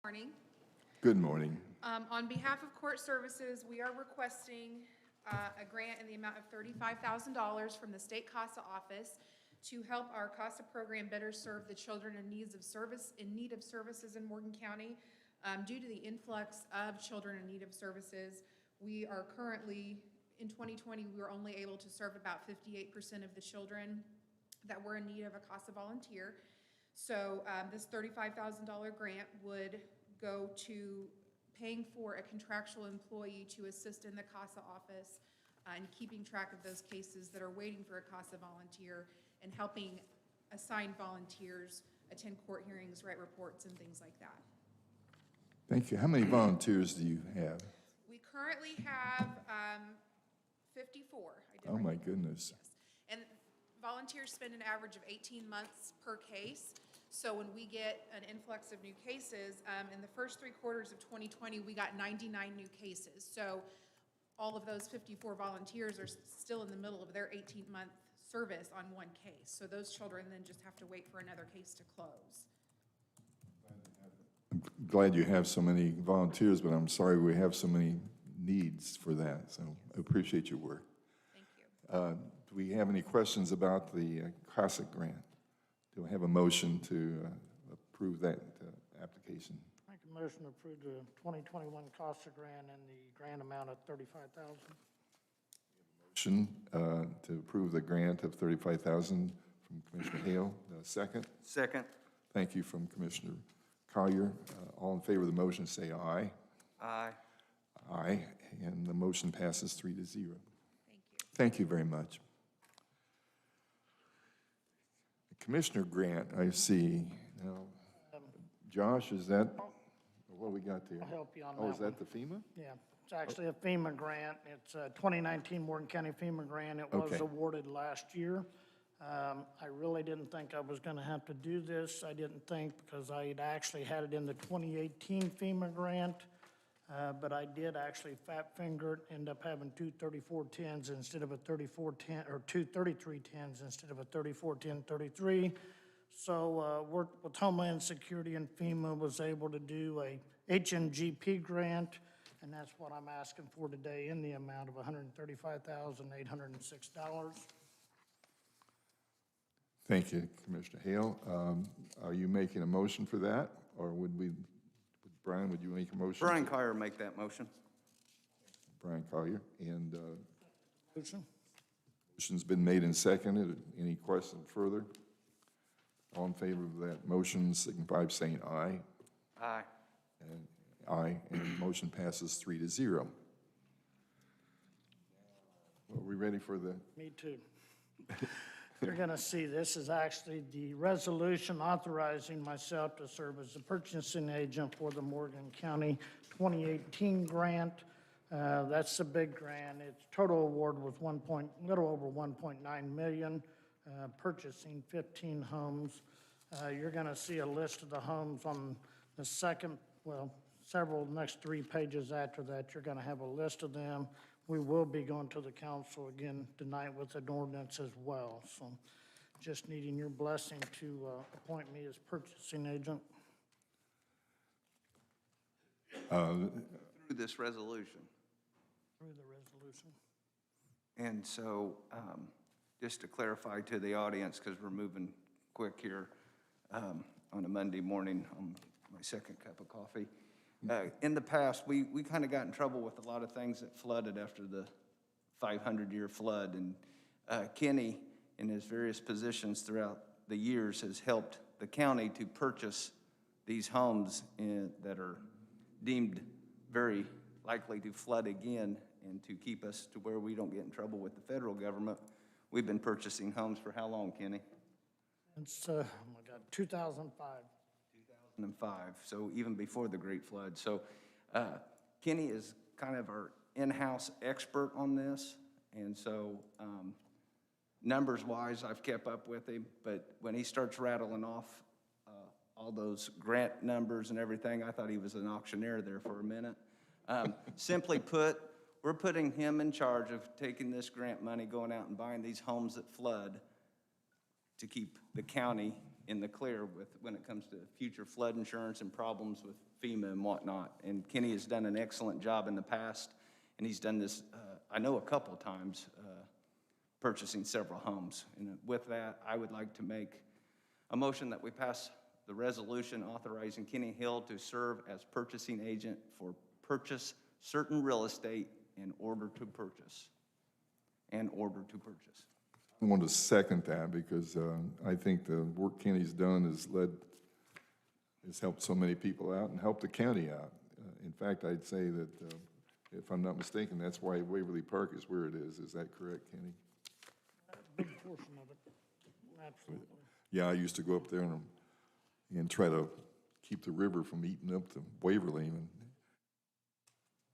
Morning. Good morning. On behalf of Court Services, we are requesting a grant in the amount of $35,000 from the State CASA office to help our CASA program better serve the children in need of services in Morgan County. Due to the influx of children in need of services, we are currently, in 2020, we were only able to serve about 58% of the children that were in need of a CASA volunteer. So this $35,000 grant would go to paying for a contractual employee to assist in the CASA office and keeping track of those cases that are waiting for a CASA volunteer and helping assign volunteers, attend court hearings, write reports, and things like that. Thank you. How many volunteers do you have? We currently have 54. Oh, my goodness. Yes. And volunteers spend an average of 18 months per case. So when we get an influx of new cases, in the first 3 quarters of 2020, we got 99 new cases. So all of those 54 volunteers are still in the middle of their 18-month service on one case. So those children then just have to wait for another case to close. I'm glad you have so many volunteers, but I'm sorry we have so many needs for that. So I appreciate your work. Thank you. Do we have any questions about the CASA grant? Do I have a motion to approve that application? Make a motion to approve the 2021 CASA grant and the grant amount of $35,000. Motion to approve the grant of $35,000 from Commissioner Hale. Second? Second. Thank you from Commissioner Collier. All in favor of the motion say aye. Aye. Aye, and the motion passes 3-0. Thank you. Thank you very much. Commissioner grant, I see. Now, Josh, is that what we got there? I'll help you on that Oh, one. is that the FEMA? Yeah, it's actually a FEMA grant. It's a 2019 Morton County FEMA grant. It was Okay. awarded last year. I really didn't think I was going to have to do this. I didn't think because I had actually had it in the 2018 FEMA grant, but I did actually fat finger it, end up having two 3410s instead of a 3410, or two 3310s instead of a 3410-33. So worked with Homeland Security and FEMA, was able to do a HMGP grant, and that's what I'm asking for today in the amount of $135,806. Thank you, Commissioner Hale. Are you making a motion for that, or Brian, would you make a motion? Brian Collier make that motion. Brian Collier, and Motion? motion's been made and seconded. Any question further? All in favor of that motion signify by saying aye. Aye. And aye, and the motion passes 3-0. Are we ready for the? Me too. You're going to see this is actually the resolution authorizing myself to serve as the purchasing agent for the Morgan County 2018 grant. That's the big grant. Its total award was little over 1.9 million, purchasing 15 homes. You're going to see a list of the homes on the several next 3 pages after that. You're going to have a list of them. We will be going to the council again tonight with an ordinance as well. So just needing your blessing to appoint me as purchasing agent. Through this resolution. Through the resolution. And so, just to clarify to the audience, because we're moving quick here on a Monday morning on my second cup of coffee. In the past, we kind of got in trouble with a lot of things that flooded after the 500-year flood. And Kenny, in his various positions throughout the years, has helped the county to purchase these homes that are deemed very likely to flood again, and to keep us to where we don't get in trouble with the federal government. We've been purchasing homes for how long, Kenny? It's, oh my God, 2005. 2005, so even before the Great Flood. So Kenny is kind of our in-house expert on this, and so numbers-wise, I've kept up with him, but when he starts rattling off all those grant numbers and everything, I thought he was an auctioneer there for a minute. Simply put, we're putting him in charge of taking this grant money, going out and buying these homes that flood to keep the county in the clear with when it comes to future flood insurance and problems with FEMA and whatnot. And Kenny has done an excellent job in the past, and he's done this, I know, a couple of times, purchasing several homes. And with that, I would like to make a motion that we pass the resolution authorizing Kenny Hill to serve as purchasing agent for purchase certain real estate in order to purchase. I want to second that because I think the work Kenny's done has helped so many people out and helped the county out. In fact, I'd say that, if I'm not mistaken, that's why Waverly Park is where it is. Is that correct, Kenny? A big portion of it, absolutely. Yeah, I used to go up there and try to keep the river from eating up the Waverly. And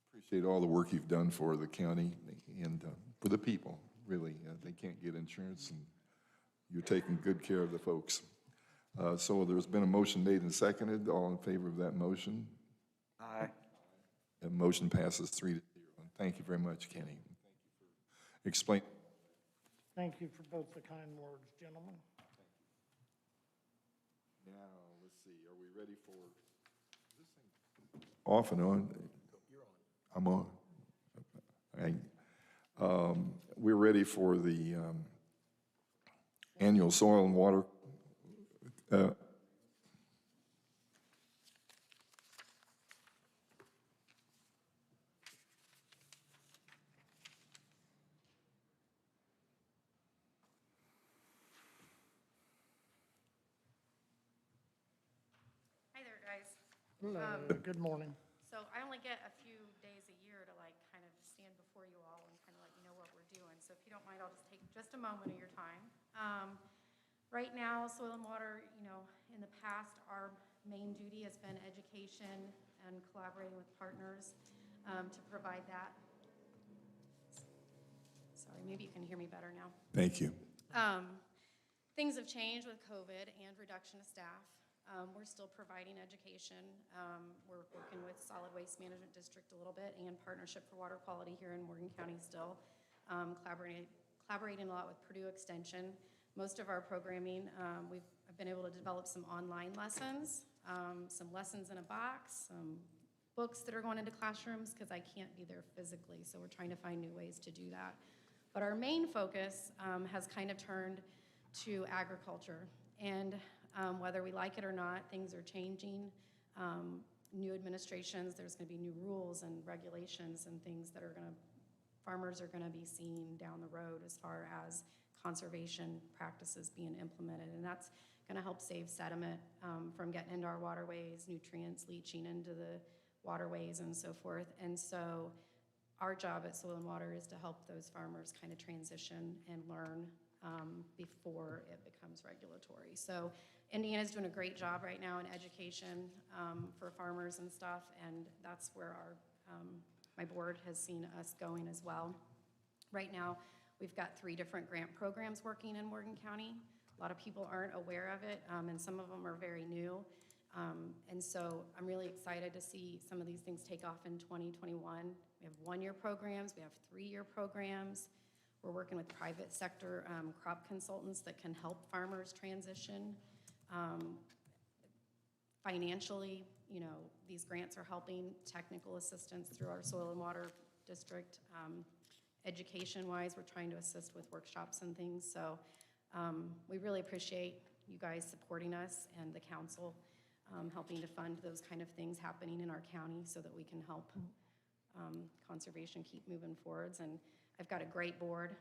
appreciate all the work you've done for the county and for the people, really. They can't get insurance, and you're taking good care of the folks. So there's been a motion made and seconded. All in favor of that motion? Aye. That motion passes 3-0. And thank you very much, Kenny. Thank you for explaining. Thank you for both the kind words, gentlemen. Now, let's see, are we ready for this thing? Off and on? I'm on. We're ready for the annual soil and water. Hi there, guys. Hello, good morning. So I only get a few days a year to kind of stand before you all and kind of let you know what we're doing. So if you don't mind, I'll just take just a moment of your time. Right now, Soil and Water, in the past, our main duty has been education and collaborating with partners to provide that. Sorry, maybe you can hear me better now. Thank you. Things have changed with COVID and reduction of staff. We're still providing education. We're working with Solid Waste Management District a little bit and Partnership for Water Quality here in Morgan County still. Collaborating a lot with Purdue Extension. Most of our programming, I've been able to develop some online lessons, some lessons in a box, some books that are going into classrooms because I can't be there physically, so we're trying to find new ways to do that. But our main focus has kind of turned to agriculture, and whether we like it or not, things are changing. New administrations, there's going to be new rules and regulations and things that farmers are going to be seeing down the road as far as conservation practices being implemented, and that's going to help save sediment from getting into our waterways, nutrients leaching into the waterways and so forth. And so our job at Soil and Water is to help those farmers kind of transition and learn before it becomes regulatory. So Indiana's doing a great job right now in education for farmers and stuff, and that's where my board has seen us going as well. Right now, we've got 3 different grant programs working in Morgan County. A lot of people aren't aware of it, and some of them are very new. And so I'm really excited to see some of these things take off in 2021. We have 1-year programs, we have 3-year programs. We're working with private sector crop consultants that can help farmers transition. Financially, these grants are helping technical assistance through our Soil and Water District. Education-wise, we're trying to assist with workshops and things. So we really appreciate you guys supporting us and the council helping to fund those kind of things happening in our county so that we can help conservation keep moving forwards. And I've got a great board.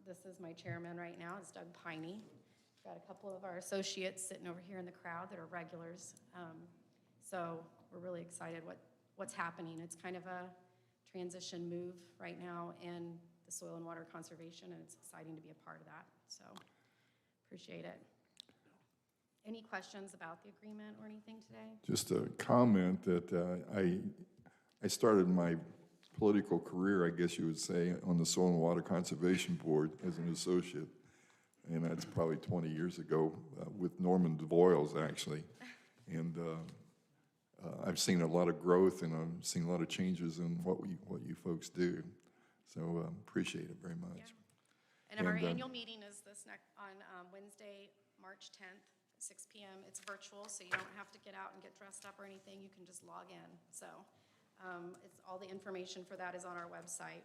This is my chairman right now, it's Doug Piney. Got a couple of our associates sitting over here in the crowd that are regulars. So we're really excited what's happening. It's kind of a transition move right now in the soil and water conservation, and it's exciting to be a part of that. So appreciate it. Any questions about the agreement or anything today? Just a comment that I started my political career, I guess you would say, on the Soil and Water Conservation Board as an associate. And that's probably 20 years ago with Norman DeVoyles, actually. And I've seen a lot of growth, and I've seen a lot of changes in what you folks do. So appreciate it very much. Yeah. And our annual meeting is on Wednesday, March 10th, 6 PM. It's virtual, so you don't have to get out and get dressed up or anything. You can just log in. So it's all the information for that is on our website.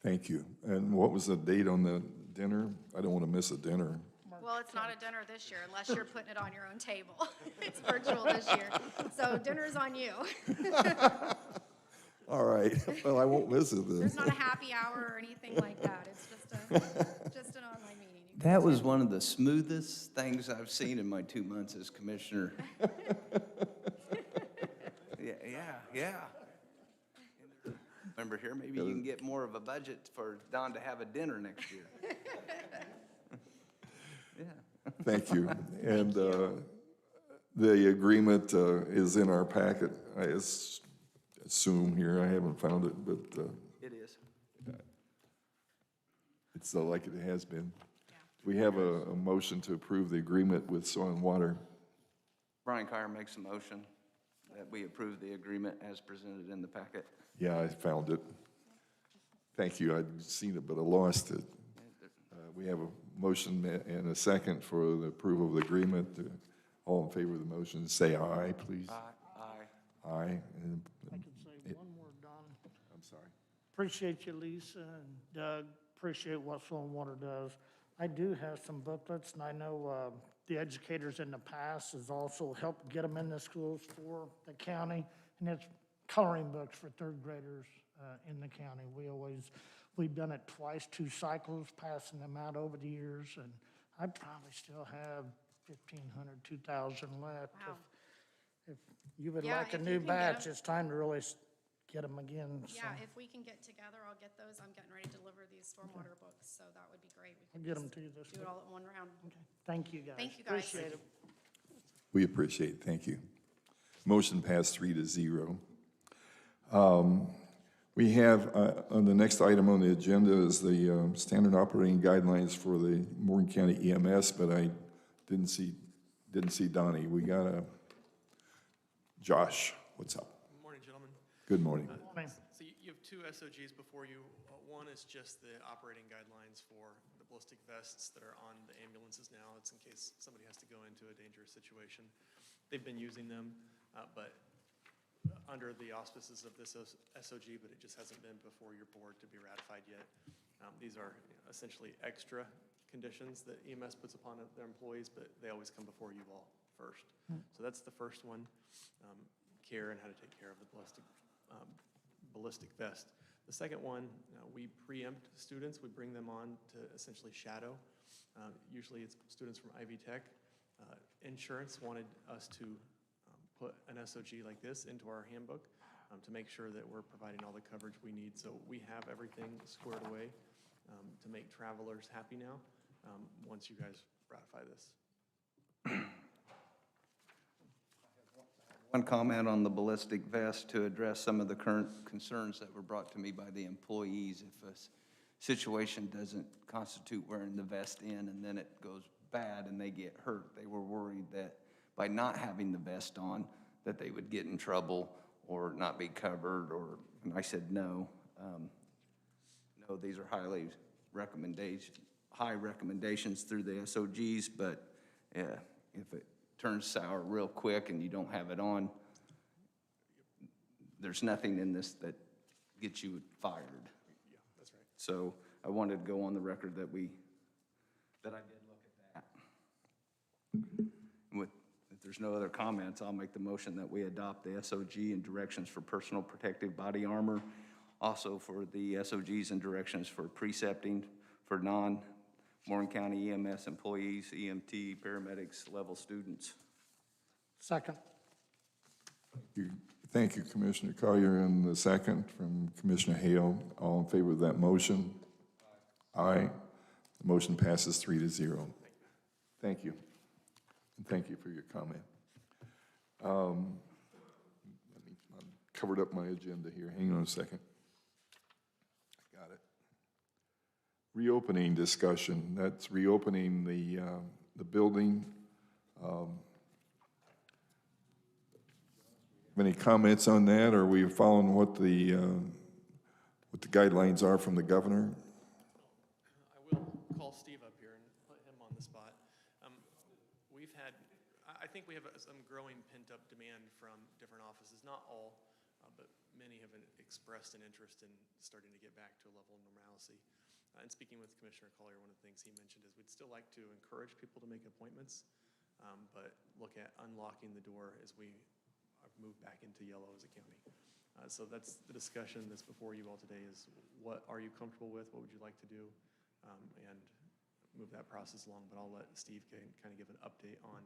Thank you. And what was the date on the dinner? I don't want to miss a dinner. Well, it's not a dinner this year unless you're putting it on your own table. It's virtual this year. So dinner's on you. All right, well, I won't miss it then. There's not a happy hour or anything like that. It's just an online meeting. You can That was one of the smoothest things I've seen in my 2 months as commissioner. Yeah. Remember here, maybe you can get more of a budget for Don to have a dinner next year. Yeah. Thank you. And the agreement is in our packet, I assume here. I haven't found it, but It is. it's like it has been. Yeah. We have a motion to approve the agreement with Soil and Water. Brian Kyer makes a motion that we approve the agreement as presented in the packet. Yeah, I found it. Thank you. I'd seen it, but I lost it. We have a motion and a second for the approval of the agreement. All in favor of the motion, say aye, please. Aye. Aye. And I could say one more, Don. I'm sorry. Appreciate you, Lisa and Doug. Appreciate what Soil and Water does. I do have some booklets, and I know the educators in the past has also helped get them in the schools for the county, and it's coloring books for third graders in the county. We've done it twice, 2 cycles, passing them out over the years, and I probably still have 1,500, 2,000 left. Wow. If you would Yeah, like a if you new can get 'em. batch, it's time to really get them again. So Yeah, if we can get together, I'll get those. I'm getting ready to deliver these stormwater books, so that would be great. We I'll could get them just to you this do it week. all at one round. Thank you, guys. Thank you, guys. Appreciate it. We appreciate it. Thank you. Motion passed 3-0. We have, on the next item on the agenda is the standard operating guidelines for the Morgan County EMS, but I didn't see Donnie. We got Josh, what's up? Good morning, gentlemen. Good morning. Morning. So you have 2 SOGs before you. One is just the operating guidelines for the ballistic vests that are on the ambulances now. It's in case somebody has to go into a dangerous situation. They've been using them, but under the auspices of this SOG, but it just hasn't been before your board to be ratified yet. These are essentially extra conditions that EMS puts upon their employees, but they always come before you all first. So that's the first one, care and how to take care of the ballistic vest. The second one, we preempt students. We bring them on to essentially shadow. Usually it's students from Ivy Tech. Insurance wanted us to put an SOG like this into our handbook to make sure that we're providing all the coverage we need. So we have everything squared away to make travelers happy now once you guys ratify this. One comment on the ballistic vest to address some of the current concerns that were brought to me by the employees. If a situation doesn't constitute wearing the vest in and then it goes bad and they get hurt, they were worried that by not having the vest on, that they would get in trouble or not be covered, and I said no. No, these are high recommendations through the SOGs, but if it turns sour real quick and you don't have it on, there's nothing in this that gets you fired. Yeah, that's right. So I wanted to go on the record that I did look at that. If there's no other comments, I'll make the motion that we adopt the SOG and directions for personal protective body armor, also for the SOGs and directions for precepting for non-Morgan County EMS employees, EMT, paramedics, level students. Second. Thank you, Commissioner Collier, and the second from Commissioner Hale. All in favor of that motion? Aye. The motion passes 3-0. Thank you. And thank you for your comment. I covered up my agenda here. Hang on a second. I got it. Reopening discussion. That's reopening the building. Any comments on that? Are we following what the guidelines are from the governor? I will call Steve up here and put him on the think we have some growing pent-up demand from different offices, not all, but many have expressed an interest in starting to get back to a level of normalcy. And speaking with Commissioner Collier, one of the things he mentioned is we'd still like to encourage people to make appointments, but look at unlocking the door as we move back into yellow as a county. So that's the discussion that's before you all today is what are you comfortable with? What would you like to do? And move that process along, but I'll let Steve kind of give an update on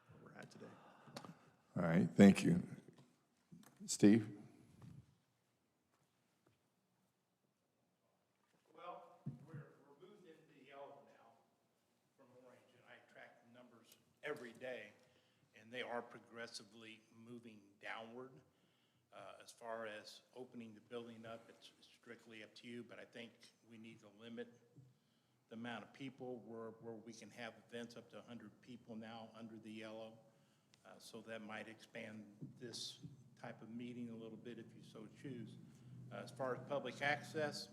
where we're at today. All right, thank you. Steve? Well, we're moved into the yellow now from orange, and I track the numbers every day, and they are progressively moving downward. As far as opening the building up, it's strictly up to you, but I think we need to limit the amount of people where we can have events up to 100 people now under the yellow. So that might expand this type of meeting a little bit if you so choose. As far as public access,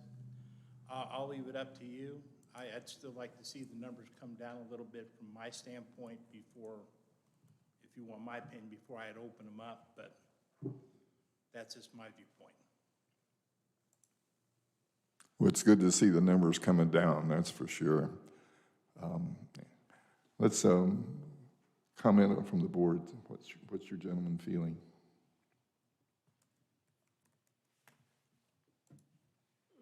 I'll leave it up to you. I'd still like to see the numbers come down a little bit from my standpoint before, if you want my opinion, before I'd open them up, but that's just my viewpoint. Well, it's good to see the numbers coming down, that's for sure. Let's comment from the board. What's your gentleman feeling?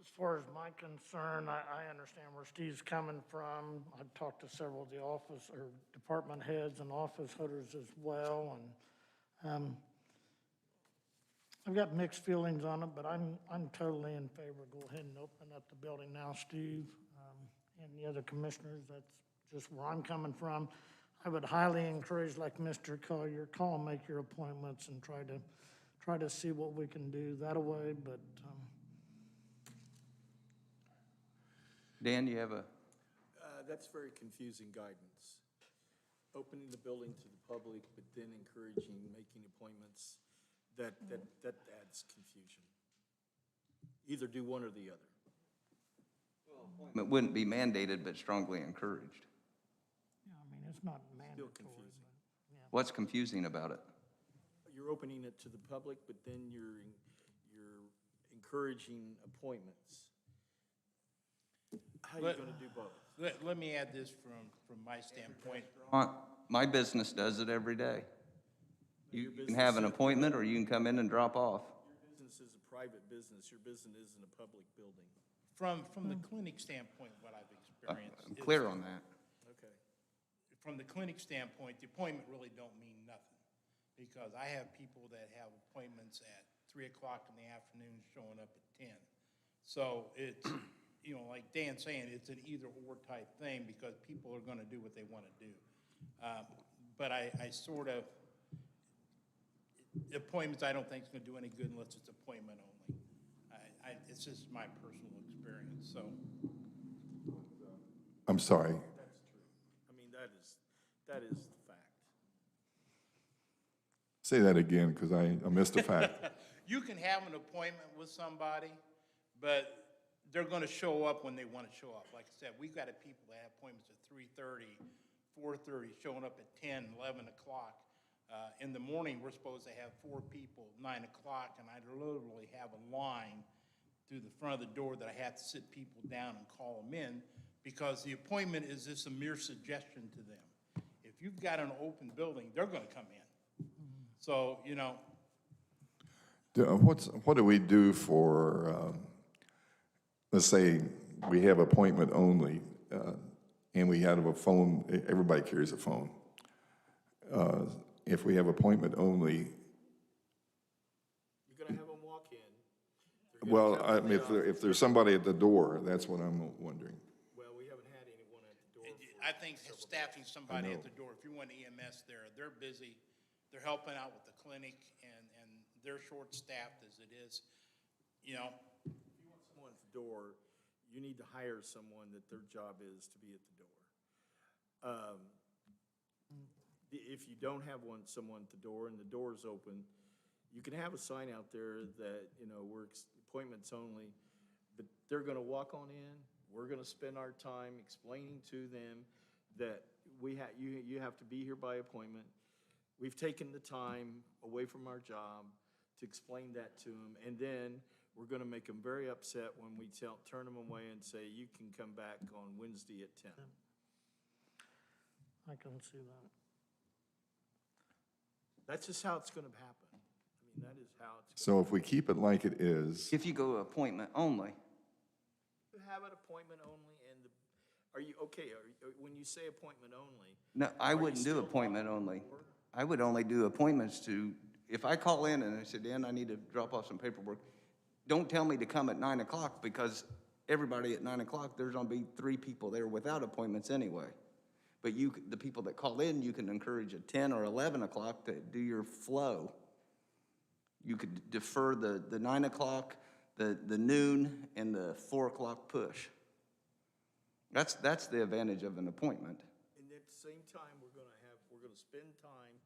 As far as my concern, I understand where Steve's coming from. I've talked to several of the office or department heads and office holders as well, and I've got mixed feelings on it, but I'm totally in favor. Go ahead and open up the building now, Steve, and the other commissioners. That's just where I'm coming from. I would highly encourage, like Mr. Collier, call and make your appointments and try to see what we can do that way, but, Dan, you have a, That's very confusing guidance. Opening the building to the public, but then encouraging making appointments, that adds confusion. Either do one or the other. it wouldn't be mandated, but strongly encouraged. yeah, I mean, it's not mandatory, confusing. but, yeah. What's confusing about it? You're opening it to the public, but then you're encouraging appointments. How are you gonna do both? Let me add this from my standpoint. My business does it every day. You Your can have an business- appointment, or you can come in and drop off. Your business is a private business. Your business isn't a public building. From the clinic standpoint, what I've experienced. I'm is- clear on that. Okay. From the clinic standpoint, the appointment really don't mean nothing. Because I have people that have appointments at 3 o'clock in the afternoon showing up at 10. So it's, like Dan's saying, it's an either or type thing because people are gonna do what they wanna do. But I sort of, appointments I don't think is gonna do any good unless it's appointment only. It's just my personal experience, so. I'm sorry. That's true. I mean, that is the fact. Say that again, because I missed a fact. You can have an appointment with somebody, but they're gonna show up when they wanna show up. Like I said, we've got people that have appointments at 3:30, 4:30, showing up at 10, 11 o'clock. In the morning, we're supposed to have 4 people, 9 o'clock, and I literally have a line through the front of the door that I have to sit people down and call them in because the appointment is just a mere suggestion to them. If you've got an open building, they're gonna come in. So, What do we do for, let's say we have appointment only, and we have a phone, everybody carries a phone. If we have appointment only, You're gonna have them walk in. They're gonna well, come I to mean, the if there's somebody at the door, that's what I'm wondering. Well, we haven't had anyone at the door. I think staffing somebody at the door, if you want EMS there, they're busy, they're helping out with the clinic, and they're short-staffed as it is, If you want someone at the door, you need to hire someone that their job is to be at the door. If you don't have someone at the door and the door's open, you can have a sign out there that, we're appointments only, but they're gonna walk on in. We're gonna spend our time explaining to them that you have to be here by appointment. We've taken the time away from our job to explain that to them, and then we're gonna make them very upset when we turn them away and say, you can come back on Wednesday at 10. I can see that. That's just how it's gonna happen. I mean, that is how it's So if we keep it like it is, If you go appointment only, gonna have an appointment only, and are you, okay, when you say appointment only, no, I Are you wouldn't do still appointment talking only. before? I would only do appointments to, if I call in and I said, Dan, I need to drop off some paperwork, don't tell me to come at 9 o'clock, because everybody at 9 o'clock, there's gonna be 3 people there without appointments anyway. But the people that call in, you can encourage at 10 or 11 o'clock to do your flow. You could defer the 9 o'clock, the noon, and the 4 o'clock push. That's the advantage of an appointment. and at the same time, we're gonna spend time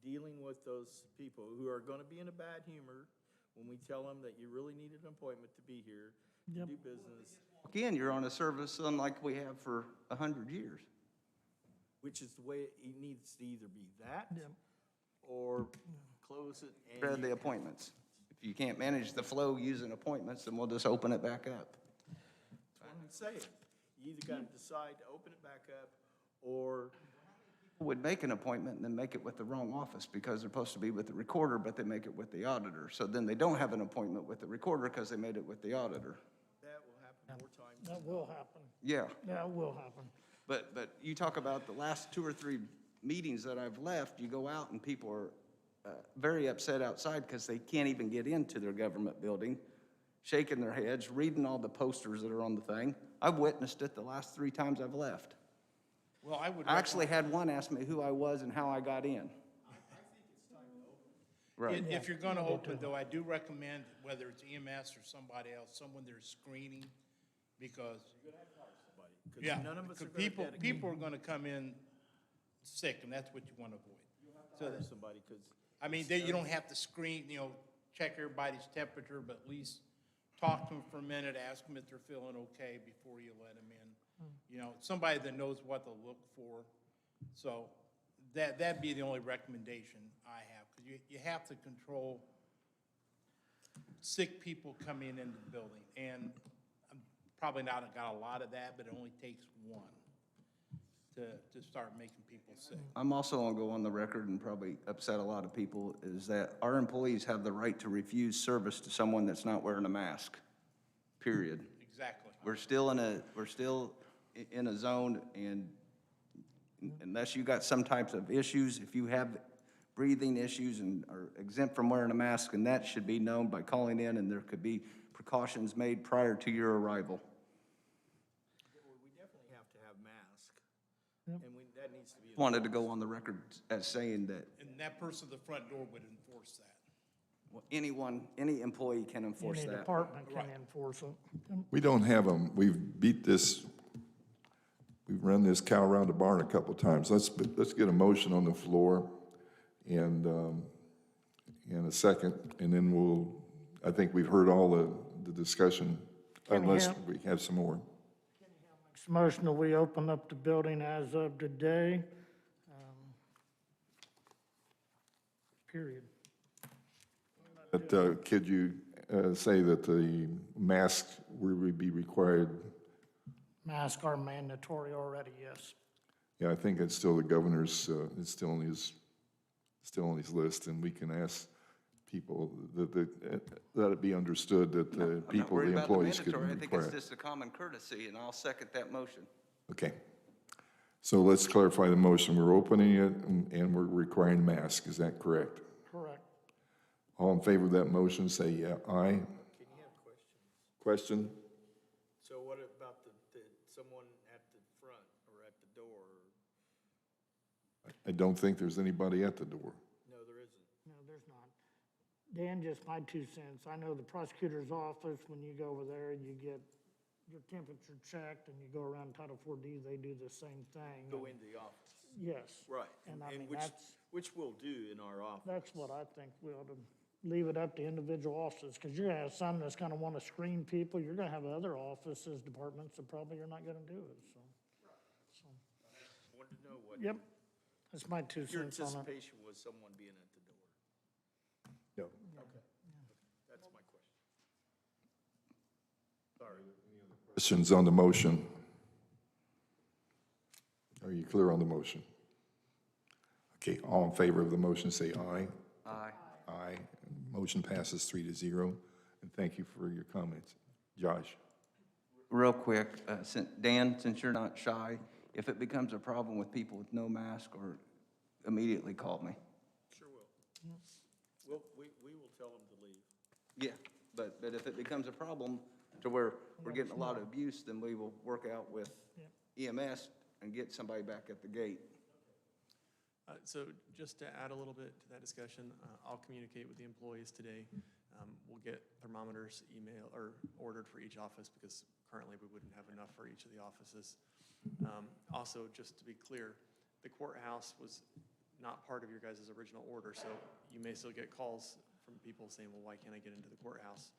dealing with those people who are gonna be in a bad humor when we tell them that you really need an appointment to be here, to do business, Again, you're on a service unlike we have for 100 years. which is the way it needs to either be that or close it and. Spread the appointments. If you can't manage the flow using appointments, then we'll just open it back up. That's what I'm saying. You either gotta decide to open it back up or. Would make an appointment and then make it with the wrong office because they're supposed to be with the recorder, but they make it with the auditor. So then they don't have an appointment with the recorder because they made it with the auditor. That will happen more times. That will happen. Yeah, That will happen. but you talk about the last 2 or 3 meetings that I've left, you go out and people are very upset outside because they can't even get into their government building, shaking their heads, reading all the posters that are on the thing. I've witnessed it the last 3 times I've left. Well, I would. I actually had one ask me who I was and how I got in. Right. If you're gonna open, though, I do recommend, whether it's EMS or somebody else, someone there's screening, because, Because yeah, none of us are because gonna people, dedicate people are gonna come in sick, and that's what you wanna avoid. So, to somebody, because. I mean, you don't have to screen, check everybody's temperature, but at least talk to them for a minute, ask them if they're feeling okay before you let them in. Somebody that knows what to look for. So that'd be the only recommendation I have, because you have to control sick people coming into the building. And I'm probably not got a lot of that, but it only takes one to start making people sick. I'm also going to go on the record and probably upset a lot of people, is that our employees have the right to refuse service to someone that's not wearing a mask, period. Exactly. We're still in a zone, and unless you got some types of issues, if you have breathing issues and are exempt from wearing a mask, and that should be known by calling in, and there could be precautions made prior to your arrival. We definitely have to have masks. And that needs to be. Wanted to go on the record as saying that And that person at the front door would enforce that. any employee can enforce Any that. department can enforce it. we don't have them. We've run this cow around the barn a couple times. Let's get a motion on the floor and a second, and then I think we've heard all the discussion, unless we have some more. Makes a motion that we open up the building as of today. Period. But could you say that the masks would be required? Masks are mandatory already, yes. Yeah, I think it's still the governor's, it's still on his list, and we can ask people that it be understood that the I'm not people, worried the about the employees could mandatory. I think it's require. just a common courtesy, and I'll second that motion. Okay. So let's clarify the motion. We're opening it and we're requiring masks. Is that correct? Correct. All in favor of that motion, say yeah, aye. Can you have questions? Question? So what about someone at the front or at the door? I don't think there's anybody at the door. No, there isn't. No, there's not. Dan, just my 2 cents. I know the prosecutor's office, when you go over there, you get your temperature checked, and you go around Title 4D, they do the same thing. Go into the office. Yes. Right. And I mean, which we'll do in our office. that's what I think we ought to leave it up to individual offices, because you're gonna have some that's gonna wanna screen people. You're gonna have other offices, departments that probably are not gonna do it, so. Wanted to know what. Yep, That's my 2 Your cents on it. anticipation was someone being at the door. No. That's my question. Sorry. Questions on the motion? Are you clear on the motion? Okay, all in favor of the motion, say aye. Aye. Aye. Motion passes 3-0, and thank you for your comments. Josh? Real quick, Dan, since you're not shy, if it becomes a problem with people with no mask, or immediately call me. Sure will. Well, we will tell them to leave. Yeah, but if it becomes a problem to where we're getting a lot of abuse, then we will work out with EMS and get somebody back at the gate. So just to add a little bit to that discussion, I'll communicate with the employees today. We'll get thermometers ordered for each office, because currently we wouldn't have enough for each of the offices. Also, just to be clear, the courthouse was not part of your guys' original order, so you may still get calls from people saying, well, why can't I get into the courthouse?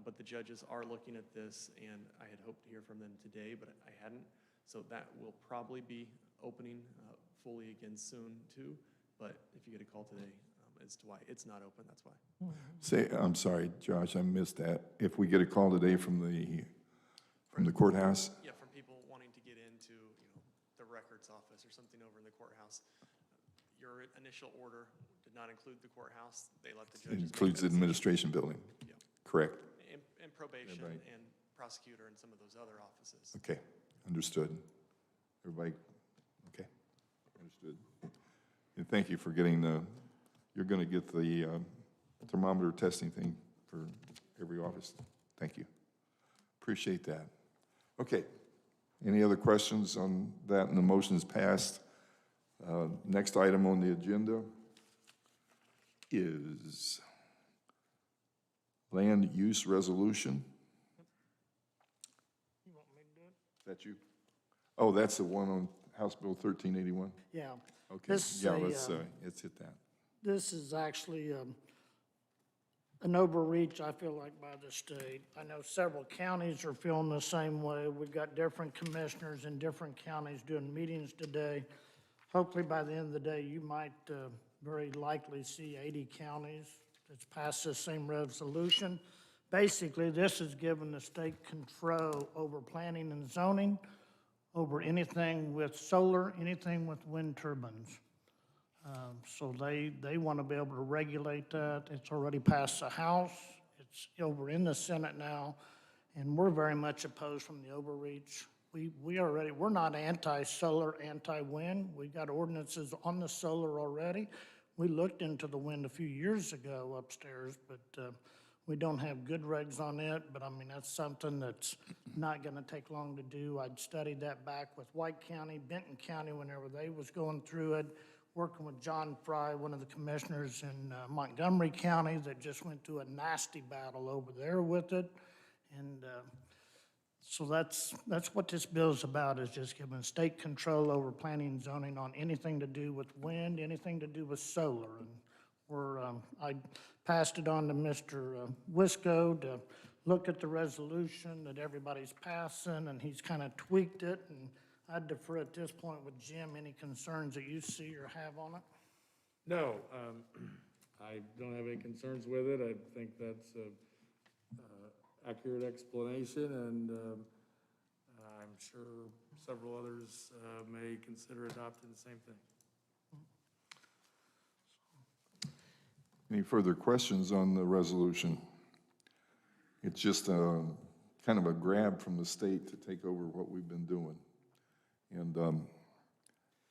But the judges are looking at this, and I had hoped to hear from them today, but I hadn't. So that will probably be opening fully again soon too, but if you get a call today as to why it's not open, that's why. I'm sorry, Josh, I missed that. If we get a call today from the courthouse? Yeah, from people wanting to get into, the records office or something over in the courthouse. Your initial order did not include the courthouse. They let the It judges make includes the that decision. administration building? Yeah. Correct. And probation Right. and prosecutor and some of those other offices. Okay, understood. Everybody, okay, understood. And thank you for getting you're going to get the thermometer testing thing for every office. Thank you. Appreciate that. Okay, any other questions on that? And the motion is passed. Next item on the agenda is land use resolution. You want me to do it? Is that you? Oh, that's the one on House Bill 1381? Yeah. Okay, This is yeah, a, let's hit that. This is actually an overreach, I feel like, by the state. I know several counties are feeling the same way. We've got different commissioners in different counties doing meetings today. Hopefully, by the end of the day, you might very likely see 80 counties that's passed this same resolution. Basically, this is giving the state control over planning and zoning, over anything with solar, anything with wind turbines. So they want to be able to regulate that. It's already passed the House. It's over in the Senate now, and we're very much opposed from the overreach. We're not anti-solar, anti-wind. We've got ordinances on the solar already. We looked into the wind a few years ago upstairs, but we don't have good regs on it. But I mean, that's something that's not going to take long to do. I'd studied that back with White County, Benton County, whenever they was going through it, working with John Fry, one of the commissioners in Montgomery County that just went through a nasty battle over there with it. And so that's what this bill is about, is just giving state control over planning and zoning on anything to do with wind, anything to do with solar. And I passed it on to Mr. Wisco to look at the resolution that everybody's passing, and he's kind of tweaked it. And I'd defer at this point with Jim, any concerns that you see or have on it? No, I don't have any concerns with it. I think that's a accurate explanation, and I'm sure several others may consider adopting the same thing. Any further questions on the resolution? It's just kind of a grab from the state to take over what we've been doing. And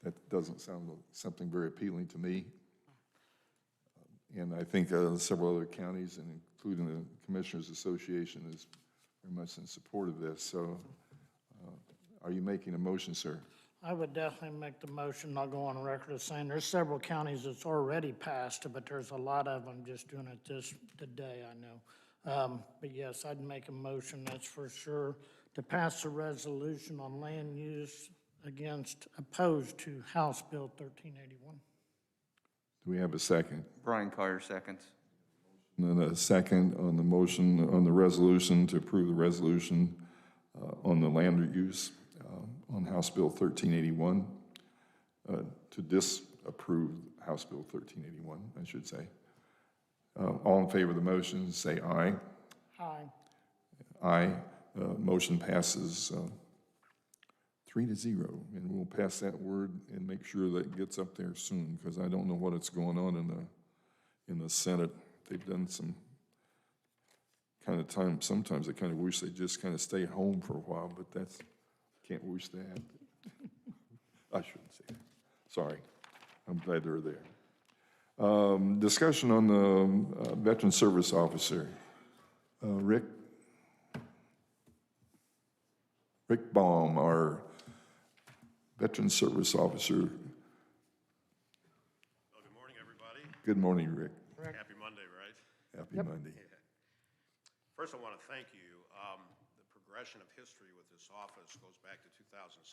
that doesn't sound like something very appealing to me. And I think several other counties, and including the Commissioners Association, is very much in support of this. So are you making a motion, sir? I would definitely make the motion. I'll go on record as saying there's several counties that's already passed it, but there's a lot of them just doing it today, I know. But yes, I'd make a motion, that's for sure, to pass a resolution on land use opposed to House Bill 1381. Do we have a second? Brian Carter seconds. And then a second on the motion, on the resolution, to approve the resolution on the land use on House Bill 1381, to approved House Bill 1381, I should say. All in favor of the motion, say aye. Aye. Aye. Motion passes 3-0, and we'll pass that word and make sure that it gets up there soon, because I don't know what is going on in the Senate. They've done some kind of time, sometimes I kind of wish they just kind of stay home for a while, but that's, can't wish that. I shouldn't say that. Sorry. I'm glad they're there. Discussion on the Veteran Service Officer. Rick Baum, our Veteran Service Officer. Well, good morning, everybody. Good morning, Rick. Happy Monday, right? Happy Monday. First, I want to thank you. The progression of history with this office goes back to 2017,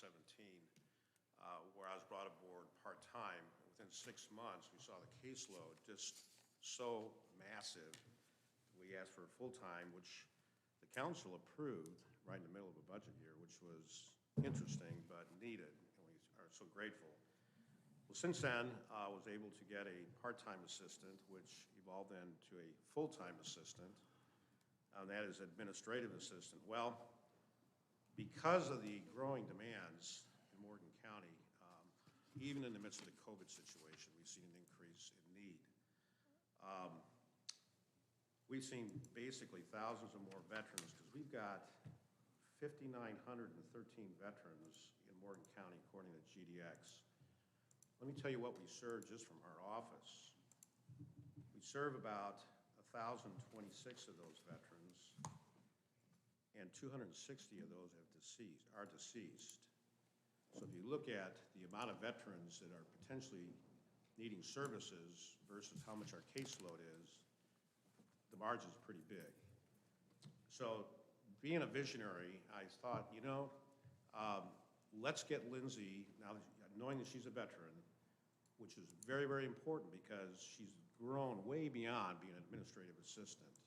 where I was brought aboard part-time. Within 6 months, we saw the caseload just so massive. We asked for full-time, which the council approved right in the middle of a budget year, which was interesting but needed, and we are so grateful. Well, since then, I was able to get a part-time assistant, which evolved then to a full-time assistant, and that is administrative assistant. Well, because of the growing demands in Morgan County, even in the midst of the COVID situation, we've seen an increase in need. We've seen basically thousands of more veterans, because we've got 5,913 veterans in Morgan County, according to GDX. Let me tell you what we serve just from our office. We serve about 1,026 of those veterans, and 260 of those are deceased. So if you look at the amount of veterans that are potentially needing services versus how much our caseload is, the margin's pretty big. So being a visionary, I thought, let's get Lindsay, now knowing that she's a veteran, which is very, very important because she's grown way beyond being an administrative assistant,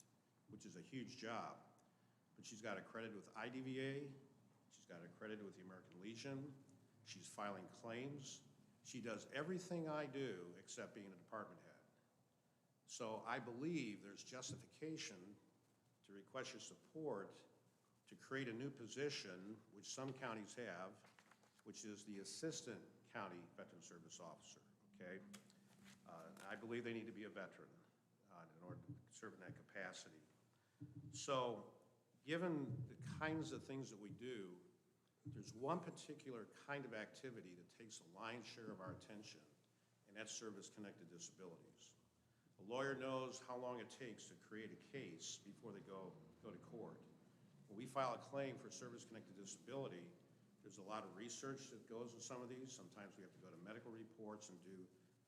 which is a huge job. But she's got accredited with IDVA, she's got accredited with the American Legion, she's filing claims. She does everything I do except being a department head. So I believe there's justification to request your support to create a new position, which some counties have, which is the Assistant County Veteran Service Officer, okay? I believe they need to be a veteran in order to serve in that capacity. So given the kinds of things that we do, there's one particular kind of activity that takes a lion's share of our attention, and that's service-connected disabilities. A lawyer knows how long it takes to create a case before they go to court. When we file a claim for service-connected disability, there's a lot of research that goes with some of these. Sometimes we have to go to medical reports and do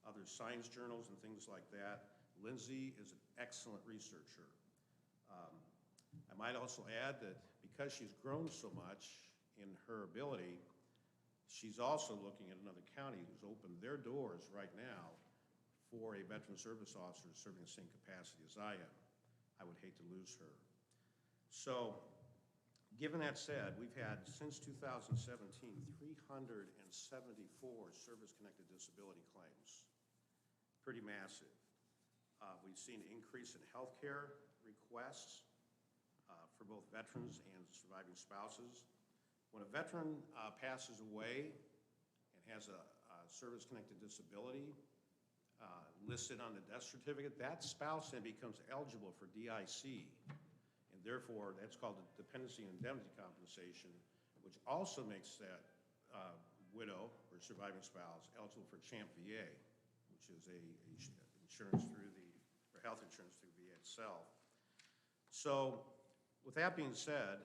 other science journals and things like that. Lindsay is an excellent researcher. I might also add that because she's grown so much in her ability, she's also looking at another county who's opened their doors right now for a veteran service officer serving the same capacity as I am. I would hate to lose her. So, given that said, we've had, since 2017, 374 service-connected disability claims. Pretty massive. We've seen an increase in healthcare requests for both veterans and surviving spouses. When a veteran passes away and has a service-connected disability listed on the death certificate, that spouse then becomes eligible for DIC. And therefore, that's called the dependency and indemnity compensation, which also makes that widow or surviving spouse eligible for CHAMP VA, which is a insurance through or health insurance through VA itself. So, with that being said,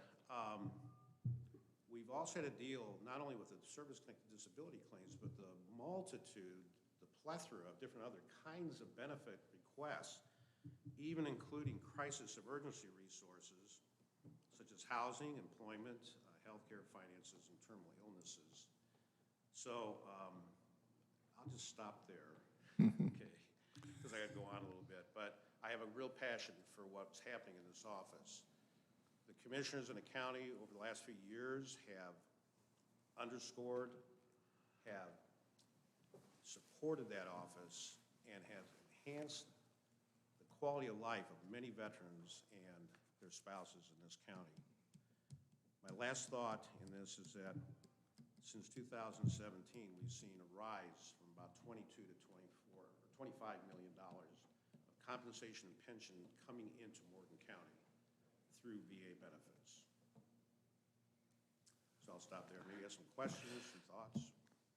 we've also had to deal not only with the service-connected disability claims, but the multitude, the plethora of different other kinds of benefit requests, even including crisis of urgency resources, such as housing, employment, healthcare, finances, and terminal illnesses. So I'll just stop there, okay, because I got to go on a little bit. But I have a real passion for what's happening in this office. The commissioners in the county over the last few years have underscored, have supported that office and has enhanced the quality of life of many veterans and their spouses in this county. My last thought in this is that since 2017, we've seen a rise from about 22 to 24, or $25 million of compensation and pension coming into Morton County through VA benefits. So I'll stop there. Maybe you have some questions, some thoughts?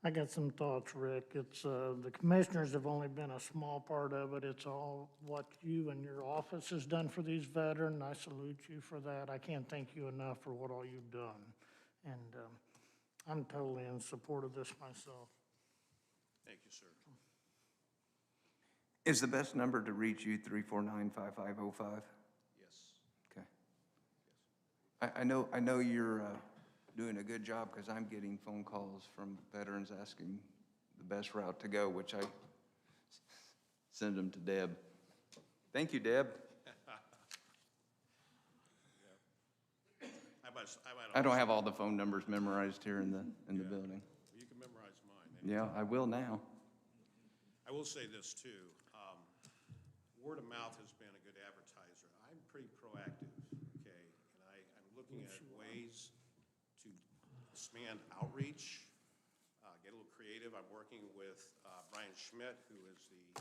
I got some thoughts, Rick. It's, the commissioners have only been a small part of it. It's all what you and your office has done for these veterans. I salute you for that. I can't thank you enough for what all you've done. And I'm totally in support of this myself. Thank you, sir. Is the best number to reach you 349-5505? Yes. Okay. I know you're doing a good job because I'm getting phone calls from veterans asking the best route to go, which I send them to Deb. Thank you, Deb. I don't have all the phone numbers memorized here in the building. You can memorize mine. Yeah, I will now. I will say this too, word of mouth has been a good advertiser. I'm pretty proactive, okay? And I'm looking at ways to expand outreach, get a little creative. I'm working with Brian Schmidt, who is the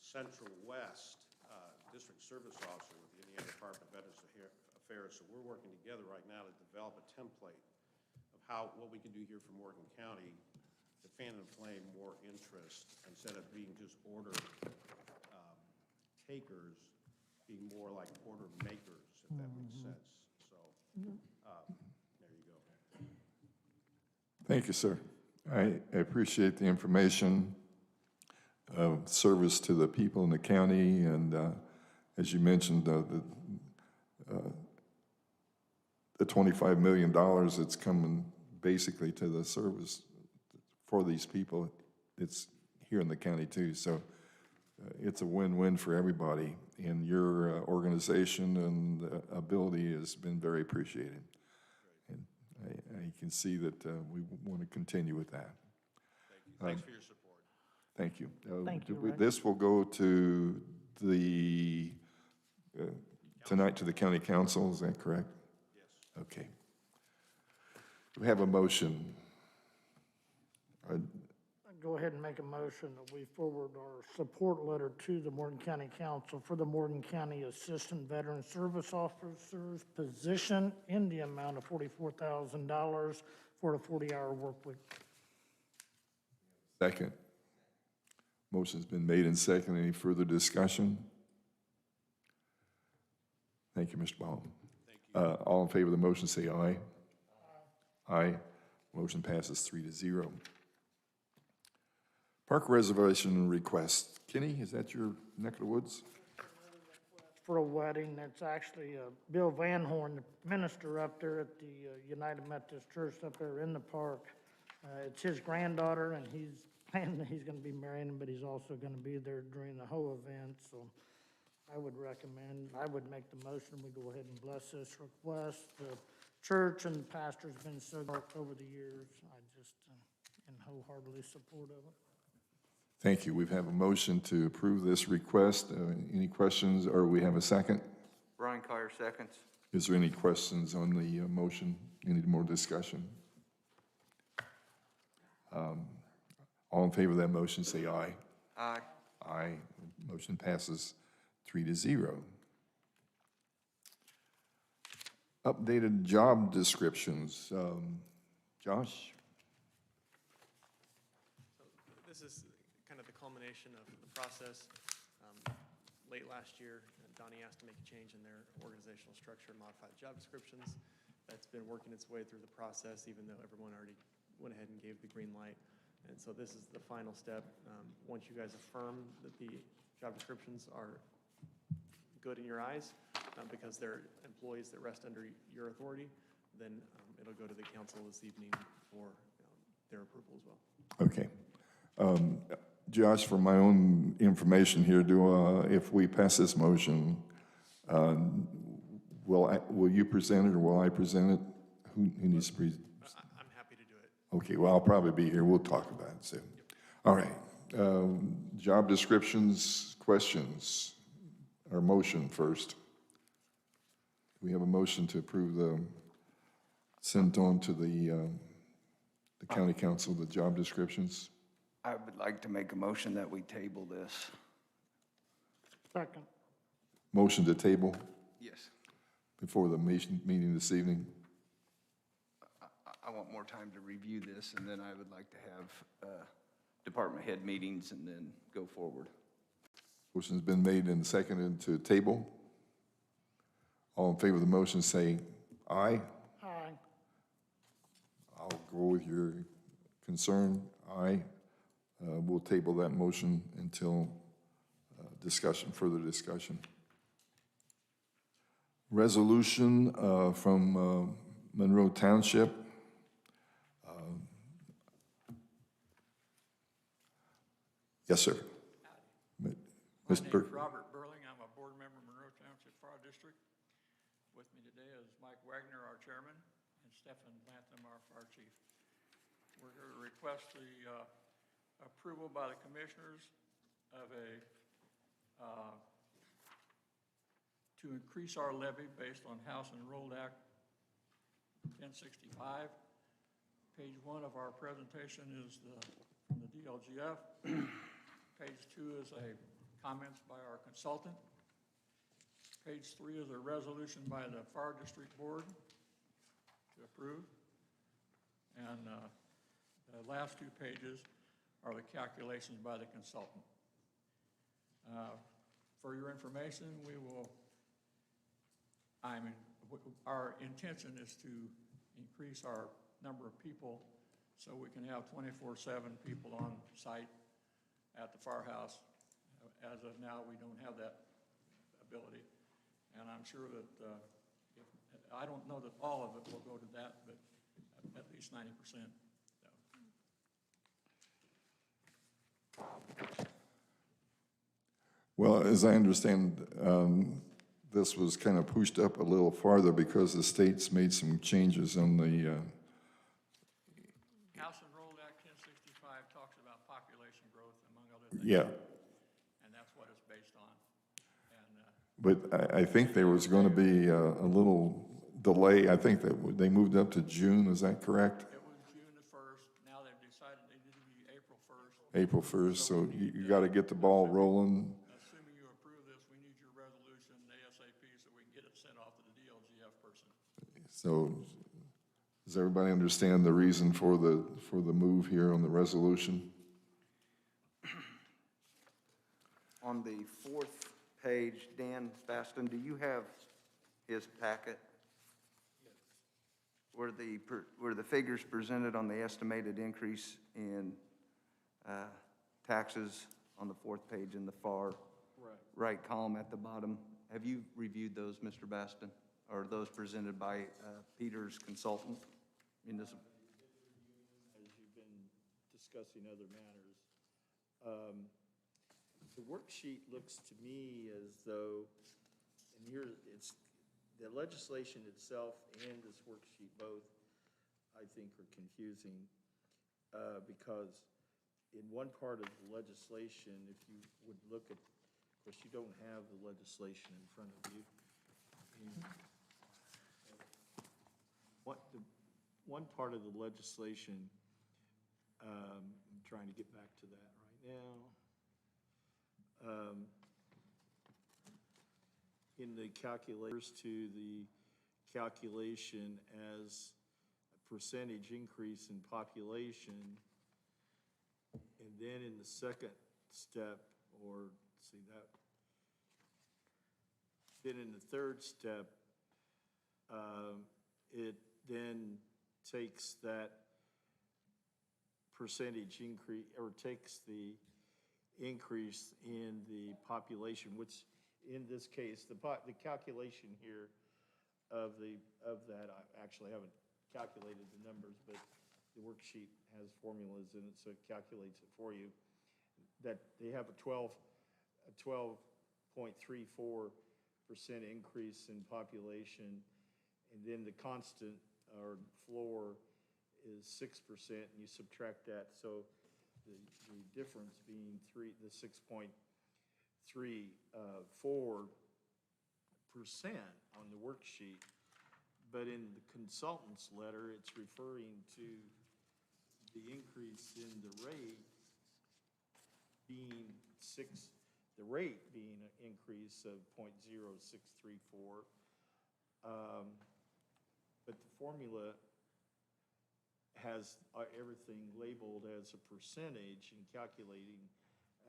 Central West District Service Officer with the Indiana Department of Veterans Affairs. So we're working together right now to develop a template of what we can do here for Morgan County to fan and flame more interest instead of being just order takers, being more like order makers, if that makes sense. So, there you go. Thank you, sir. I appreciate the information of service to the people in the county, and as you mentioned, the $25 million that's coming basically to the service for these people, it's here in the county too. So it's a win-win for everybody, and your organization and ability has been very appreciated. And I can see that we want to continue with that. Thank you. Thanks for your support. Thank you. Thank you, Rick. This will go to the, tonight to the county council, is that correct? Yes. Okay. We have a motion. Go ahead and make a motion that we forward our support letter to the Morgan County Council for the Morgan County Assistant Veteran Service Officer's position in the amount of $44,000 for a 40-hour work week. Second. Motion's been made and second. Any further discussion? Thank you, Mr. Baum. Thank you. All in favor of the motion, say aye. Aye. Motion passes 3-0. Park reservation request. Kenny, is that your neck of the woods? For a wedding. It's actually Bill Van Horn, the minister up there at the United Methodist Church up there in the park. It's his granddaughter, and he's planning that he's going to be marrying him, but he's also going to be there during the whole event. So I would make the motion, we go ahead and bless this request. The church and the pastor's been so dark over the years. I just am wholeheartedly support of it. Thank you. We have a motion to approve this request. Any questions, or we have a second? Brian Collier seconds. Is there any questions on the motion? Any more discussion? All in favor of that motion, say aye. Aye. Aye. Motion passes 3-0. Updated job descriptions. Josh? This is kind of the culmination of the process. Late last year, Donnie asked to make a change in their organizational structure and modify the job descriptions. That's been working its way through the process, even though everyone already went ahead and gave the green light. And so this is the final step. Once you guys affirm that the job descriptions are good in your eyes, because they're employees that rest under your authority, then it'll go to the council this evening for their approval as well. Okay. Josh, for my own information here, if we pass this motion, will you present it or will I present it? Who needs to present? I'm happy to do it. Okay, well, I'll probably be here. We'll talk about it soon. All right. Job descriptions, questions, or motion first. We have a motion to approve send on to the county council, the job descriptions. I would like to make a motion that we table this. Second. Motion to table Yes. before the meeting this evening. I want more time to review this, and then I would like to have department head meetings and then go forward. Motion's been made and seconded to table. All in favor of the motion, say aye. Aye. I'll go with your concern, aye. We'll table that motion until further discussion. Resolution from Monroe Township. Yes, sir. My Mr. name is Robert Burling. I'm a board member of Monroe Township Fire District. With me today is Mike Wagner, our chairman, and Stephen Bantham, our fire chief. We're here to request the approval by the commissioners of to increase our levy based on House Enrolled Act 1065. Page 1 of our presentation is from the DLGF. Page 2 is comments by our consultant. Page 3 is a resolution by the Fire District Board to approve. And the last 2 pages are the calculations by the consultant. For your information, our intention is to increase our number of people so we can have 24/7 people on site at the firehouse. As of now, we don't have that ability. And I'm sure that, I don't know that all of it will go to that, but at least 90%. Well, as I understand, this was kind of pushed up a little farther because the state's made some changes on the, House Enrolled Act 1065 talks about population growth, among other things. yeah. And that's what it's based on. And But I think there was going to be a little delay. I think that they moved up to June, is that correct? it was June the 1st. Now they've decided they need to be April 1st. April 1st, so you got to get the ball rolling. Assuming you approve this, we need your resolution ASAP so we can get it sent off to the DLGF person. So does everybody understand the reason for the move here on the resolution? On the 4th page, Dan Baston, do you have his packet? Were the figures presented on the estimated increase in taxes on the 4th page in the far right column at the bottom? Have you reviewed those, Mr. Baston? Or are those presented by Peter's consultant? As you've been discussing other matters, the worksheet looks to me as though, and here it's, the legislation itself and this worksheet both, I think, are confusing because in one part of the legislation, if you would look at, of course, you don't have the legislation in front of you. One part of the legislation, I'm trying to get back to that right now. In the calculators to the calculation as a percentage increase in population, and then in the second step, or see that, then in the third step, it then takes that percentage increase, or takes the increase in the population, which in this case, the calculation here of that, I actually haven't calculated the numbers, but the worksheet has formulas in it, so it calculates it for you, that they have a 12.34% increase in population, and then the constant or floor is 6%, and you subtract that. So the difference being the 6.34% on the worksheet. But in the consultant's letter, it's referring to the increase in the rate being an increase of 0.0634. But the formula has everything labeled as a percentage and calculating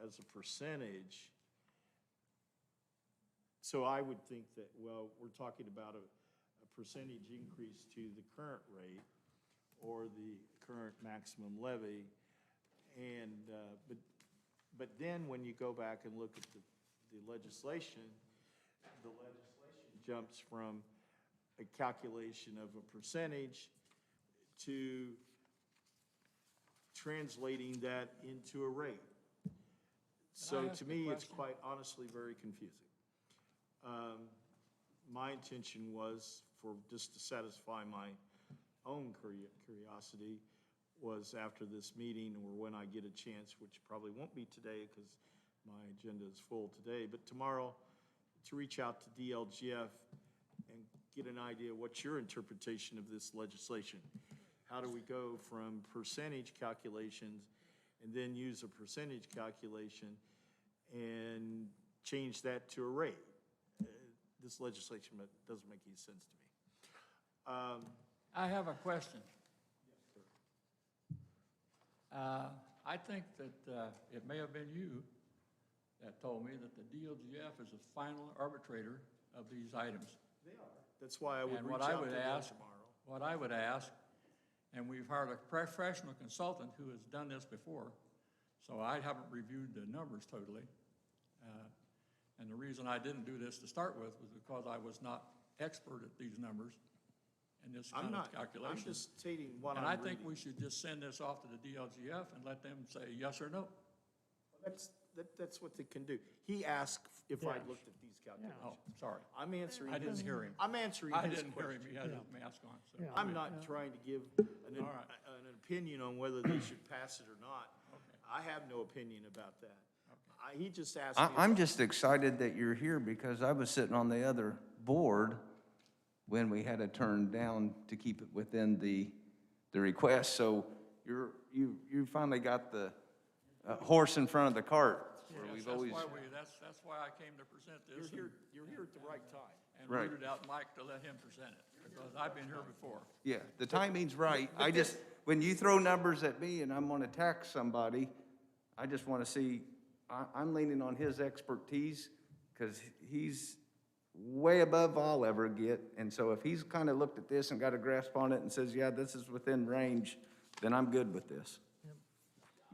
as a percentage. So I would think that, well, we're talking about a percentage increase to the current rate or the current maximum levy. And, but then when you go back and look at the legislation jumps from a calculation of a percentage to translating that into a rate. So to me, it's quite honestly very confusing. My intention was just to satisfy my own curiosity was after this meeting or when I get a chance, which probably won't be today because my agenda is full today, but tomorrow to reach out to DLGF and get an idea what's your interpretation of this legislation. How do we go from percentage calculations and then use a percentage calculation and change that to a rate? This legislation doesn't make any sense to me. I have a question. I think that it may have been you that told me that the DLGF is the final arbitrator of these items. They are. That's why I would And reach what I out to would them ask, tomorrow. what I would ask, and we've hired a professional consultant who has done this before, so I haven't reviewed the numbers totally. And the reason I didn't do this to start with was because I was not expert at these numbers and this kind of calculation. I'm just stating what And I'm I think reading. we should just send this off to the DLGF and let them say yes or no. That's what they can do. He asked if I looked at these calculations. Oh, sorry. I'm answering I didn't his- hear him. I'm answering I his didn't hear him. question. He had his mask on, so. I'm not trying to give an All right. opinion on whether they should pass it or not. I have no opinion about that. He just asked me. I'm just excited that you're here because I was sitting on the other board when we had to turn down to keep it within the request. So you finally got the horse in front of the cart. Where Yes, we've always, that's why I came to present this. You're here at the right time. And Right. rooted out Mike to let him present it, because I've been here before. yeah, the timing's right. I just, when you throw numbers at me and I'm gonna tax somebody, I just wanna see, I'm leaning on his expertise because he's way above I'll ever get. And so if he's kind of looked at this and got a grasp on it and says, yeah, this is within range, then I'm good with this.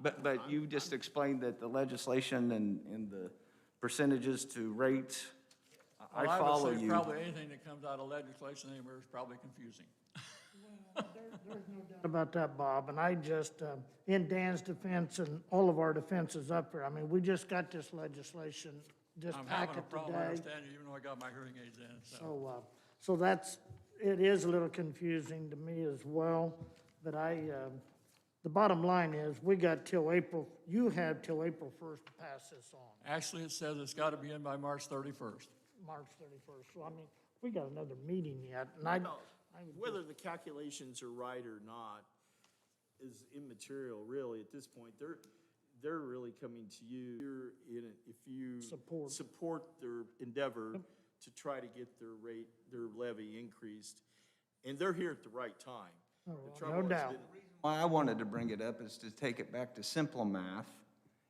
But you just explained that the legislation and the percentages to rates, I Well, follow would say you. probably anything that comes out of legislation anywhere is probably confusing. There's no doubt about that, Bob, and I just, in Dan's defense and all of our defenses up here, I mean, we just got this legislation, this I'm having a packet problem today. understanding you, even though I got my hearing aids in, so. So it is a little confusing to me as well, but the bottom line is, we got till April, you have till April 1st to pass this on, Actually, it says it's got to be in by March 31st. March 31st. So I mean, we got another meeting yet, and Whether the calculations are right or not is immaterial, really, at this point. They're really coming to you if you support their endeavor to try to get their levy increased. And they're here at the right time. The trouble no has doubt. been- Why I wanted to bring it up is to take it back to simple math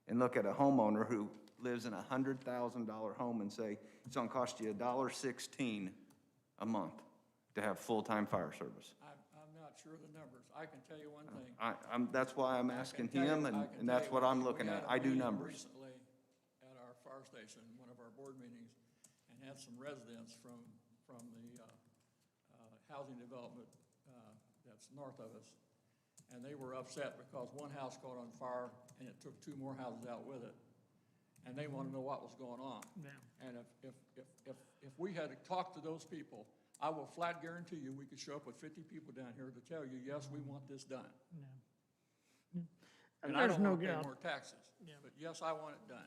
and look at a homeowner who lives in a $100,000 home and say, it's gonna cost you $1.16 a month to have full-time fire service. I'm not sure of the numbers. I can tell you one thing. That's why I'm asking I can tell him, you- I and can and that's tell what you, I'm we looking had at. a I do meeting numbers. Recently at our fire station, one of our board meetings, and had some residents from the housing development that's north of us. And they were upset because one house caught on fire and it took two more houses out with it. And they wanted to know what was going on. And if we had talked to those people, I will flat guarantee you, we could show up with 50 people down here to tell you, yes, we want this done. And And I there's don't no want to pay doubt. more taxes. But yes, I want it done.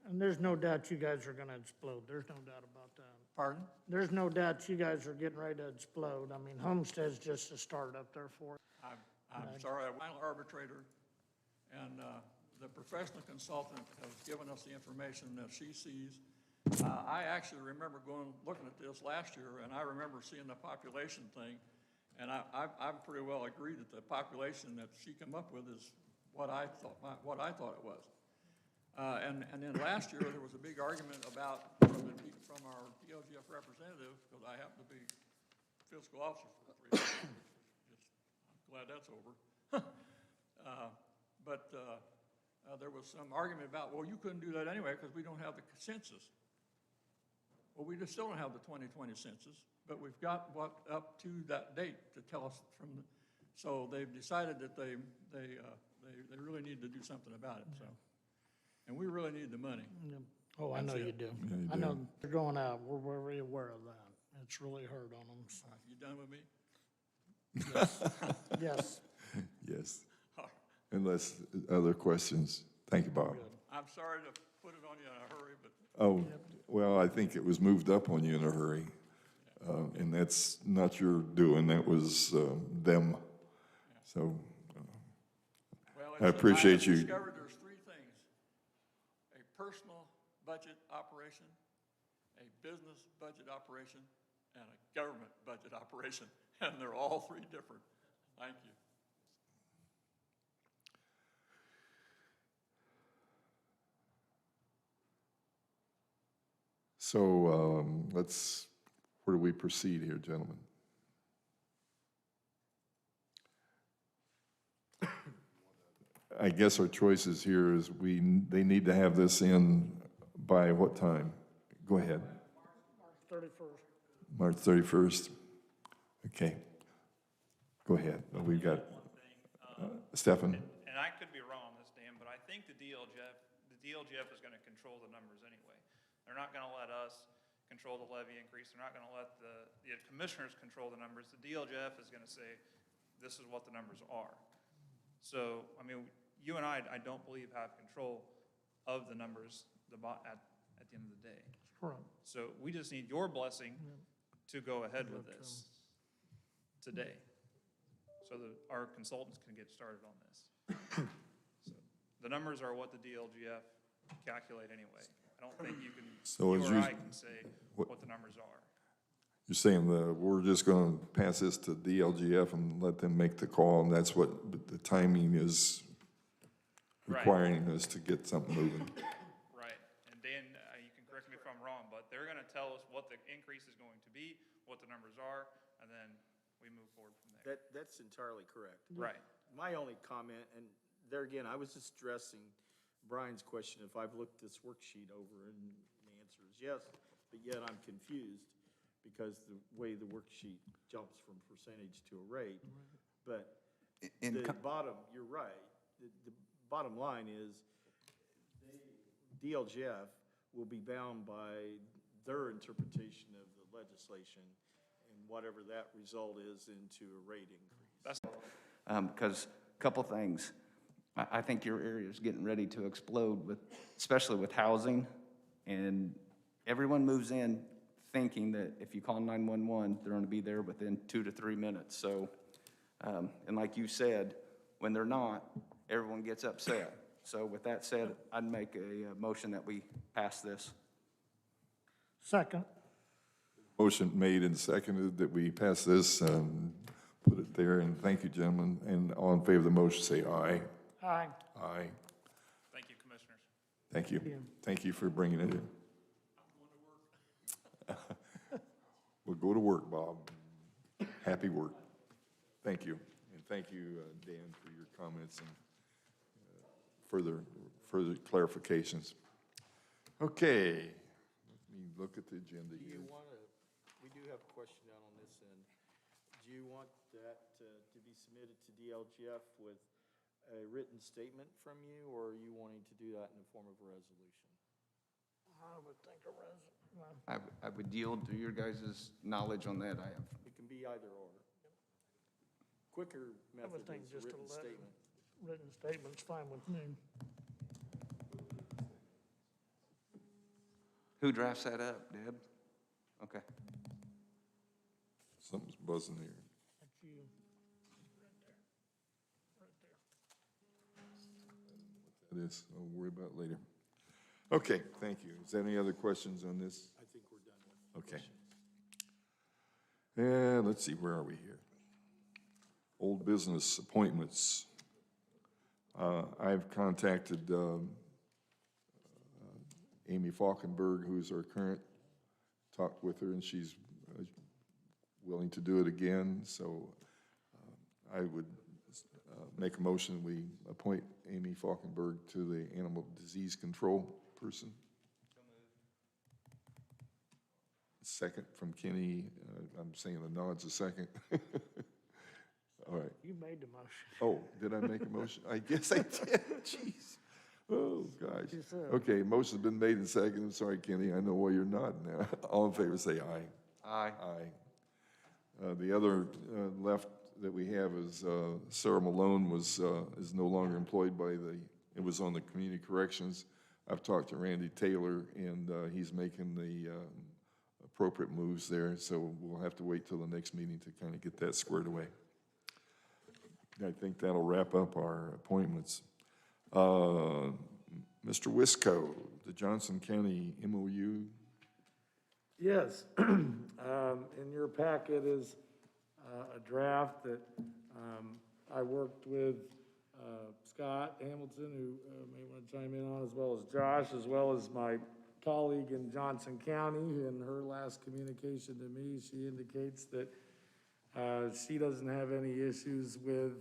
And there's no doubt you guys are gonna explode. There's no doubt about that. Pardon? There's no doubt you guys are getting ready to explode. I mean, Homestead's just a start up there for it. I'm sorry, I'm final arbitrator, and the professional consultant has given us the information that she sees. I actually remember looking at this last year, and I remember seeing the population thing, and I'm pretty well agreed that the population that she came up with is what I thought it was. And then last year, there was a big argument about, from our DLGF representative, because I happen to be fiscal officer for 3 years. I'm glad that's over. But there was some argument about, well, you couldn't do that anyway because we don't have the census. Well, we just still don't have the 2020 census, but we've got what up to that date to tell us from the, so they've decided that they really need to do something about it, so. And we really need the money. Oh, I know you do. I know they're going out. We're very aware of that. It's really hurt on them. So. You done with me? Yes. Yes. Unless other questions. Thank you, Bob. I'm sorry to put it on you in a hurry, but Oh, well, I think it was moved up on you in a hurry. And that's not your doing, that was them. So well, I appreciate you. I discovered there's 3 things: a personal budget operation, a business budget operation, and a government budget operation, and they're all 3 different. Thank you. So where do we proceed here, gentlemen? I guess our choices here is they need to have this in by what time? Go ahead. March 31st. March 31st? Okay. Go ahead. We've got Stefan. And I could be wrong on this, Dan, but I think the DLGF is going to control the numbers anyway. They're not going to let us control the levy increase. They're not going to let the commissioners control the numbers. The DLGF is going to say, this is what the numbers are. So, I mean, you and I don't believe have control of the numbers at the end of the day. Correct. So we just need your blessing to go ahead with this today, so that our consultants can get started on this. So the numbers are what the DLGF calculate anyway. I don't think you can, So you as or you- I can say what the numbers are. You're saying we're just going to pass this to DLGF and let them make the call, and that's what the timing is Right. requiring us to get something moving. Right, and Dan, you can correct me if I'm wrong, but they're gonna tell us what the increase is going to be, what the numbers are, and then we move forward from there. That's entirely correct. Right. My only comment, and there again, I was just addressing Brian's question, if I've looked this worksheet over, and the answer is yes, but yet I'm confused because the way the worksheet jumps from percentage to a rate. But the bottom, you're right, the bottom line is DLGF will be bound by their interpretation of the legislation and whatever that result is into a rate increase. Because a couple things. I think your area is getting ready to explode especially with housing. And everyone moves in thinking that if you call 911, they're going to be there within 2 to 3 minutes. So, and like you said, when they're not, everyone gets upset. So with that said, I'd make a motion that we pass this. Second. Motion made and seconded that we pass this, put it there, and thank you, gentlemen. And all in favor of the motion, say aye. Aye. Aye. Thank you, commissioners. Thank you. Thank you for bringing it in. Well, go to work, Bob. Happy work. Thank you. And thank you, Dan, for your comments and further clarifications. Okay, let me look at the agenda Do here. you want to, we do have a question down on this end. Do you want that to be submitted to DLGF with a written statement from you, or are you wanting to do that in the form of a resolution? I would think a I would yield to your guys' knowledge on that. It can be either or. Quicker method think is a just a written letter. statement. written statement's fine with me. Who drafts that up, Deb? Okay. Something's buzzing here. That's you. Right there. That is, I'll worry about it later. Okay, thank you. Is there any other questions on this? I think we're done with. Okay. And let's see, where are we here? Old business appointments. I've contacted Amy Falkenberg, who's our current, talked with her, and she's willing to do it again. So I would make a motion, we appoint Amy Falkenberg to the animal disease control person. Second from Kenny. I'm saying the nod's a second. All right. You made the motion. Oh, did I make a motion? I guess I did. Jeez. Oh, gosh. You said. Okay, motion's been made and seconded. I'm sorry, Kenny. I know why you're nodding now. All in favor, say aye. Aye. Aye. The other left that we have is Sarah Malone is no longer employed by it was on the community corrections. I've talked to Randy Taylor, and he's making the appropriate moves there, so we'll have to wait till the next meeting to kind of get that squared away. I think that'll wrap up our appointments. Mr. Wisco, the Johnson County MOU. Yes, in your packet is a draft that I worked with Scott Hamilton, who may want to chime in on, as well as Josh, as well as my colleague in Johnson County. In her last communication to me, she indicates that she doesn't have any issues with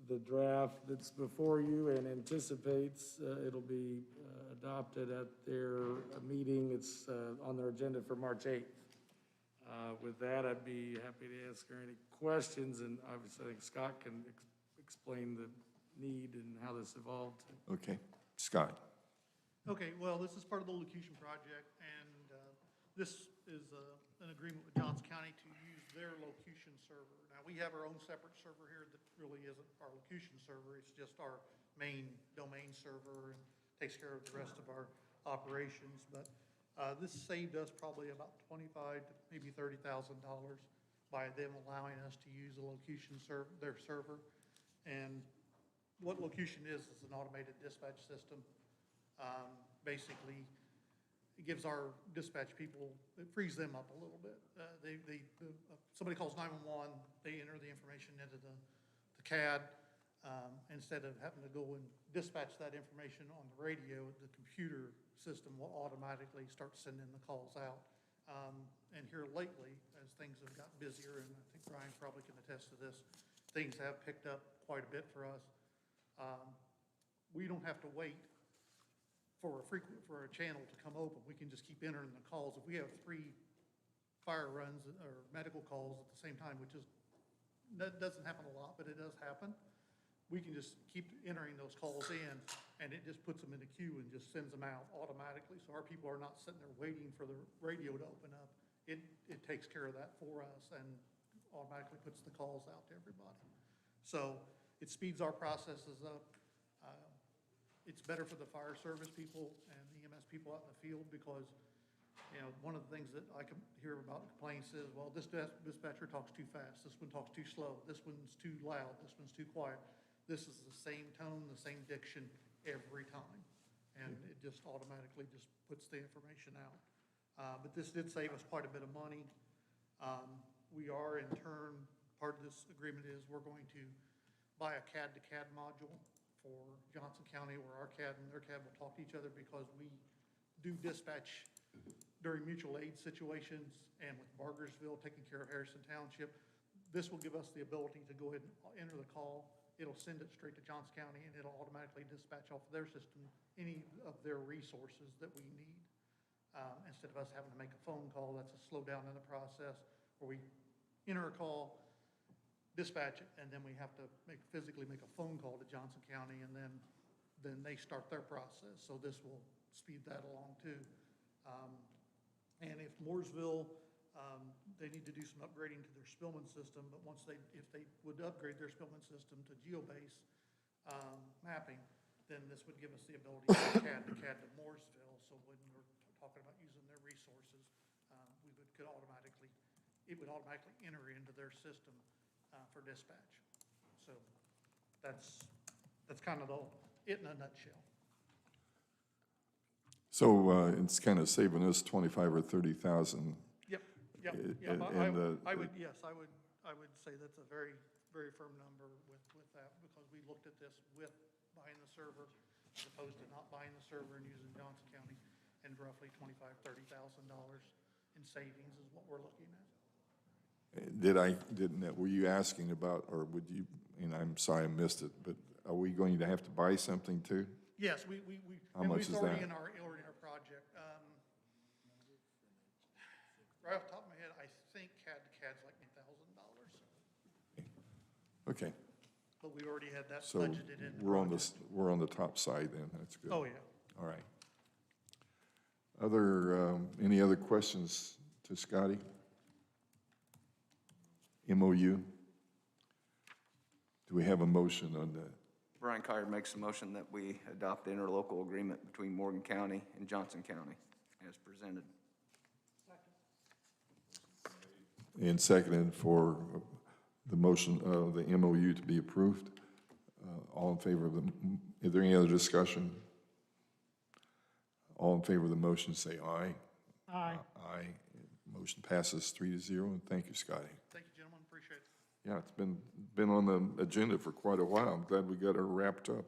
the draft that's before you and anticipates it'll be adopted at their meeting. It's on their agenda for March 8th. With that, I'd be happy to answer any questions, and obviously I think Scott can explain the need and how this evolved. Okay, Scott. Okay, well, this is part of the locution project, and this is an agreement with Johnson County to use their locution server. Now, we have our own separate server here that really isn't our locution server. It's just our main domain server and takes care of the rest of our operations. But this saved us probably about $25,000 to maybe $30,000 by them allowing us to use a locution server, their server. And what locution is an automated dispatch system. Basically, it gives our dispatch people, it frees them up a little bit. Somebody calls 911, they enter the information into the CAD. Instead of having to go and dispatch that information on the radio, the computer system will automatically start sending the calls out. And here lately, as things have gotten busier, and I think Brian probably can attest to this, things have picked up quite a bit for us. We don't have to wait for a channel to come open. We can just keep entering the calls. If we have 3 fire runs or medical calls at the same time, that doesn't happen a lot, but it does happen. We can just keep entering those calls in, and it just puts them in a queue and just sends them out automatically. So our people are not sitting there waiting for the radio to open up. It takes care of that for us and automatically puts the calls out to everybody. So it speeds our processes up. It's better for the fire service people and the EMS people out in the field because, you know, one of the things that I can hear about complaints is, well, this dispatcher talks too fast, this one talks too slow, this one's too loud, this one's too quiet. This is the same tone, the same diction every time. And it just automatically just puts the information out. But this did save us quite a bit of money. We are in turn, part of this agreement is we're going to buy a CAD to CAD module for Johnson County where our CAD and their CAD will talk to each other because we do dispatch during mutual aid situations and with Bargersville taking care of Harrison Township. This will give us the ability to go ahead and enter the call. It'll send it straight to Johnson County and it'll automatically dispatch off their system any of their resources that we need. Instead of us having to make a phone call, that's a slowdown in the process where we enter a call, dispatch it, and then we have to physically make a phone call to Johnson County, and then they start their process. So this will speed that along too. And if Mooresville, they need to do some upgrading to their Spillman system, but if they would upgrade their Spillman system to GeoBase, mapping, then this would give us the ability to CAD to Mooresville, so when we're talking about using their resources, it would automatically enter into their system for dispatch. So that's kind of it in a nutshell. So it's kind of saving us 25 or 30,000. Yep. And I would say that's a very, very firm number with that, because we looked at this with buying the server as opposed to not buying the server and using Johnson County, and roughly $25,000-$30,000 in savings is what we're looking at. Were you asking about, or would you, and I'm sorry I missed it, but are we going to have to buy something too? Yes, we. How much is already that? in our project. Right off the top of my head, I think CAD's like $1,000. Okay, But we already had that so budgeted in the we're on project. we're on the top side then, that's good. Oh, yeah. All right. Any other questions to Scotty? MOU? Do we have a motion on that? Brian Kyer makes a motion that we adopt the interlocal agreement between Morgan County and Johnson County as presented. And seconded for the motion of the MOU to be approved. All in favor of is there any other discussion? All in favor of the motion, say aye. Aye. Aye. Motion passes 3-0, and thank you, Scotty. Thank you, gentlemen, appreciate it. Yeah, it's been on the agenda for quite a while. I'm glad we got her wrapped up.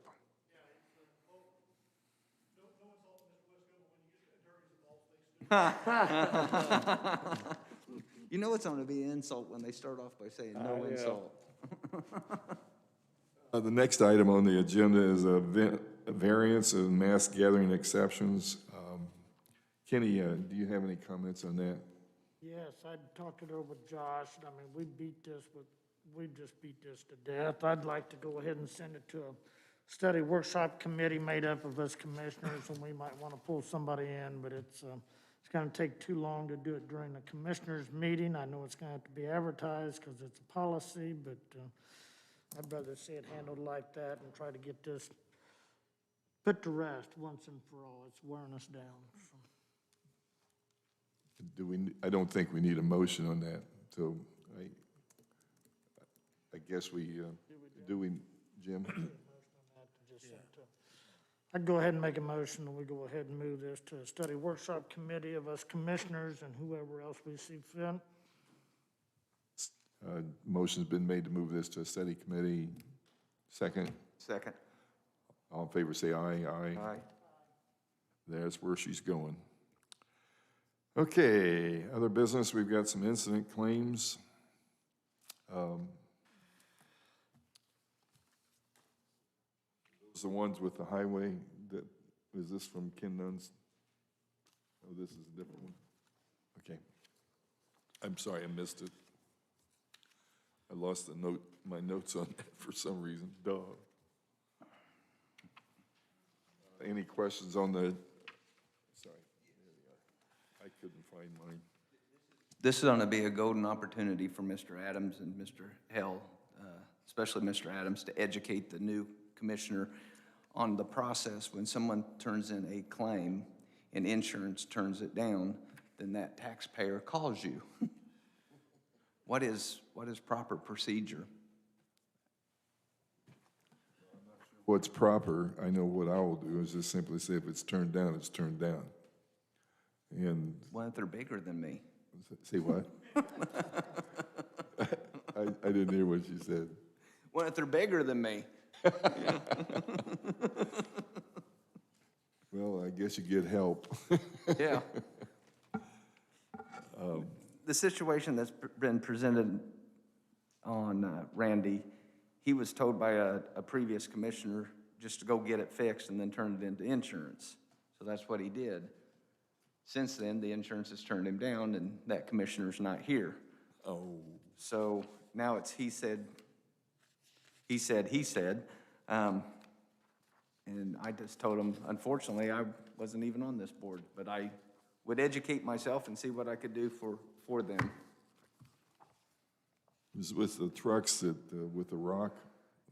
You know it's going to be an insult when they start off by saying no Yeah. insult. The next item on the agenda is a variance of mass gathering exceptions. Kenny, do you have any comments on that? Yes, I talked it over with Josh, and I mean, we just beat this to death. I'd like to go ahead and send it to a study workshop committee made up of us commissioners, and we might want to pull somebody in, but it's going to take too long to do it during the commissioners' meeting. I know it's going to have to be advertised because it's a policy, but I'd rather see it handled like that and try to get this put to rest once and for all. It's wearing us down, so. I don't think we need a motion on that, so I guess do we, Jim? I'd go ahead and make a motion, and we go ahead and move this to a study workshop committee of us commissioners and whoever else we see fit. Motion's been made to move this to a study committee. Second? Second. All in favor, say aye. Aye. Aye. That's where she's going. Okay, other business, we've got some incident claims. Those are the ones with the highway, is this from Ken Nunn's? Oh, this is a different one? Okay. I'm sorry, I missed it. I lost my notes on that for some reason, duh. Any questions on the, sorry, here we are. I couldn't find mine. This is going to be a golden opportunity for Mr. Adams and Mr. Hell, especially Mr. Adams, to educate the new commissioner on the process when someone turns in a claim and insurance turns it down, then that taxpayer calls you. What is proper procedure? What's proper, I know what I will do is just simply say if it's turned down, it's turned down. And, What if they're bigger than me? say what? I didn't hear what you said. What if they're bigger than me? Well, I guess you get help. Yeah. The situation that's been presented on Randy, he was told by a previous commissioner just to go get it fixed and then turn it into insurance. So that's what he did. Since then, the insurance has turned him down and that commissioner's not here. Oh. So now it's he said. And I just told him, unfortunately, I wasn't even on this board, but I would educate myself and see what I could do for them. It was with the trucks that, with the rock?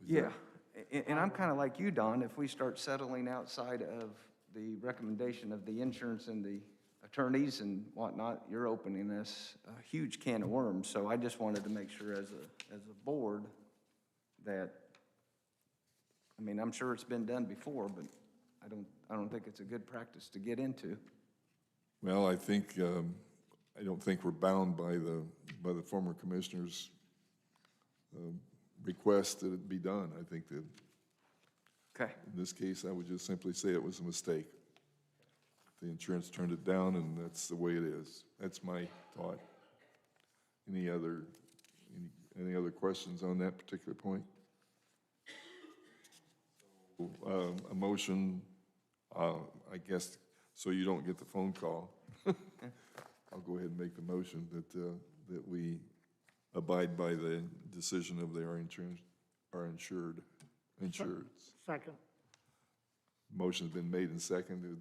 Was Yeah, And I'm kind of like you, Don, if we start settling outside of the recommendation of the insurance and the attorneys and whatnot, you're opening us a huge can of worms. So I just wanted to make sure as a board that, I mean, I'm sure it's been done before, but I don't think it's a good practice to get into. Well, I think, I don't think we're bound by the former commissioner's request that it be done. I think that Okay. in this case, I would just simply say it was a mistake. The insurance turned it down, and that's the way it is. That's my thought. Any other questions on that particular point? A motion, I guess, so you don't get the phone call. I'll go ahead and make the motion that we abide by the decision of our insureds. Second. Motion's been made and seconded.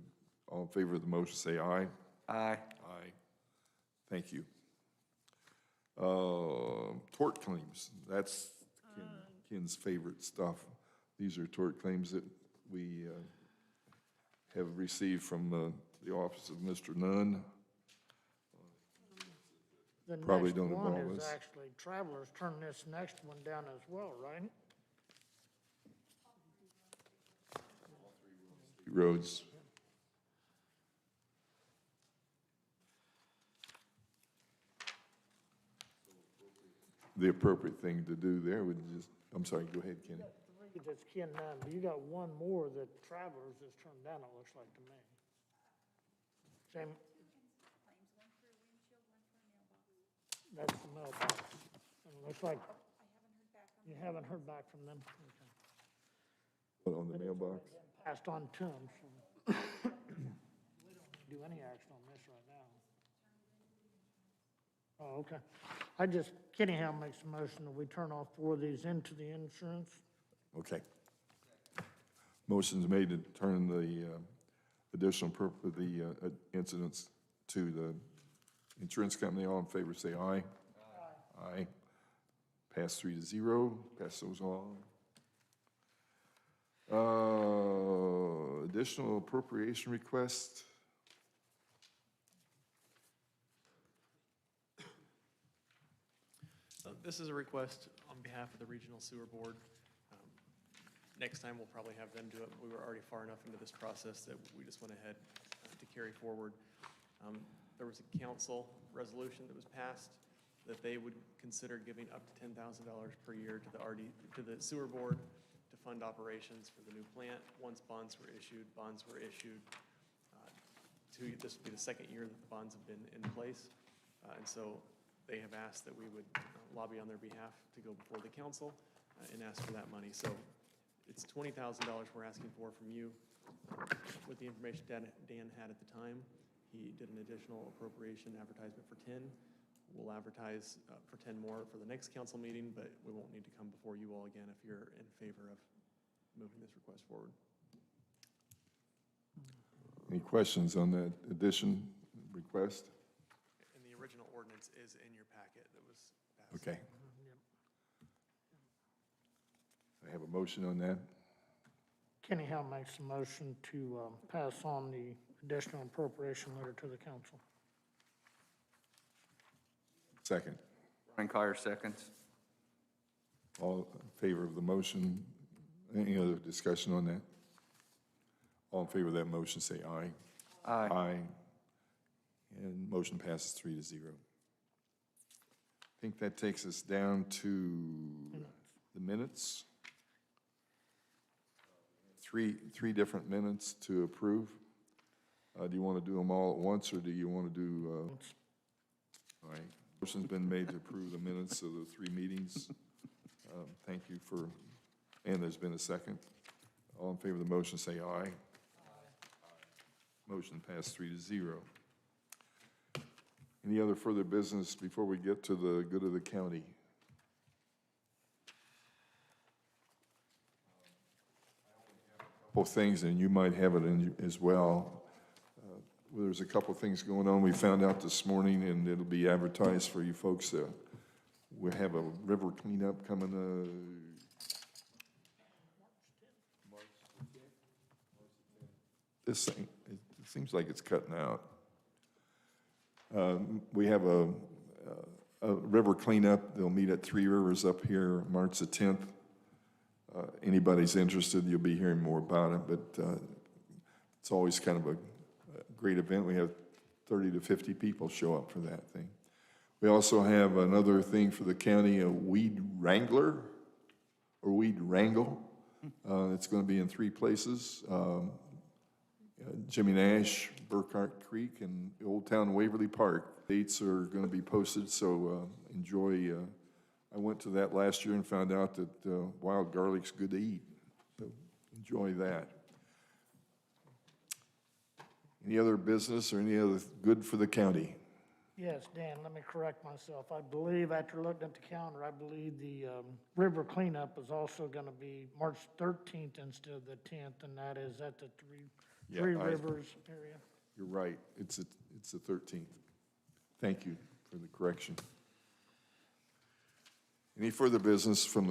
All in favor of the motion, say aye. Aye. Aye. Thank you. Tort claims, that's Ken's favorite stuff. These are tort claims that we have received from the office of Mr. Nunn. The Probably next don't one involve is us. actually Travelers. Turn this next one down as well, right? Roads. The appropriate thing to do there would just, I'm sorry, go ahead, Kenny. Three that's Ken Nunn, but you got one more that Travelers is turned down, it looks like to me. Same. That's the mailbox. And it looks like you haven't heard back from them. Okay. Put on the mailbox. Passed on to them, so. We don't do any action on this right now. Oh, okay. Kenny Howe makes a motion that we turn all four of these into the insurance. Okay. Motion's made to turn the additional incidents to the insurance company. All in favor, say aye. Aye. Aye. Pass 3-0. Pass those on. Additional appropriation request. This is a request on behalf of the Regional Sewer Board. Next time, we'll probably have them do it. We were already far enough into this process that we just went ahead to carry forward. There was a council resolution that was passed that they would consider giving up to $10,000 per year to the sewer board to fund operations for the new plant. Once bonds were issued, this would be the second year that the bonds have been in place. And so they have asked that we would lobby on their behalf to go before the council and ask for that money. So it's $20,000 we're asking for from you. With the information Dan had at the time, he did an additional appropriation advertisement for 10. We'll advertise for 10 more for the next council meeting, but we won't need to come before you all again if you're in favor of moving this request forward. Any questions on that addition request? And the original ordinance is in your packet that was passed. Okay. I have a motion on that. Kenny Howe makes a motion to pass on the additional appropriation letter to the council. Second. Brian Collier seconds. All in favor of the motion? Any other discussion on that? All in favor of that motion, say aye. Aye. Aye. And motion passes 3-0. I think that takes us down to the minutes. Three different minutes to approve. Do you want to do them all at once, or do you want to do? All right. Motion's been made to approve the minutes of the 3 meetings. Thank you for, and there's been a second. All in favor of the motion, say aye. Aye. Motion passed 3-0. Any other further business before we get to the good of the county? Couple things, and you might have it in as well. There's a couple things going on we found out this morning, and it'll be advertised for you folks. We have a river cleanup coming this thing, it seems like it's cutting out. We have a river cleanup. They'll meet at Three Rivers up here March the 10th. Anybody's interested, you'll be hearing more about it, but it's always kind of a great event. We have 30 to 50 people show up for that thing. We also have another thing for the county, a weed wrangler, or weed wrangle. It's going to be in 3 places, Jimmy Nash, Burkhart Creek, and Old Town Waverly Park. Dates are going to be posted, so enjoy. I went to that last year and found out that wild garlic's good to eat, so enjoy that. Any other business or any other good for the county? Yes, Dan, let me correct myself. I believe, after looking at the calendar, I believe the river cleanup is also going to be March 13th instead of the 10th, and that is at the Three Rivers area. You're right, it's the 13th. Thank you for the correction. Any further business from the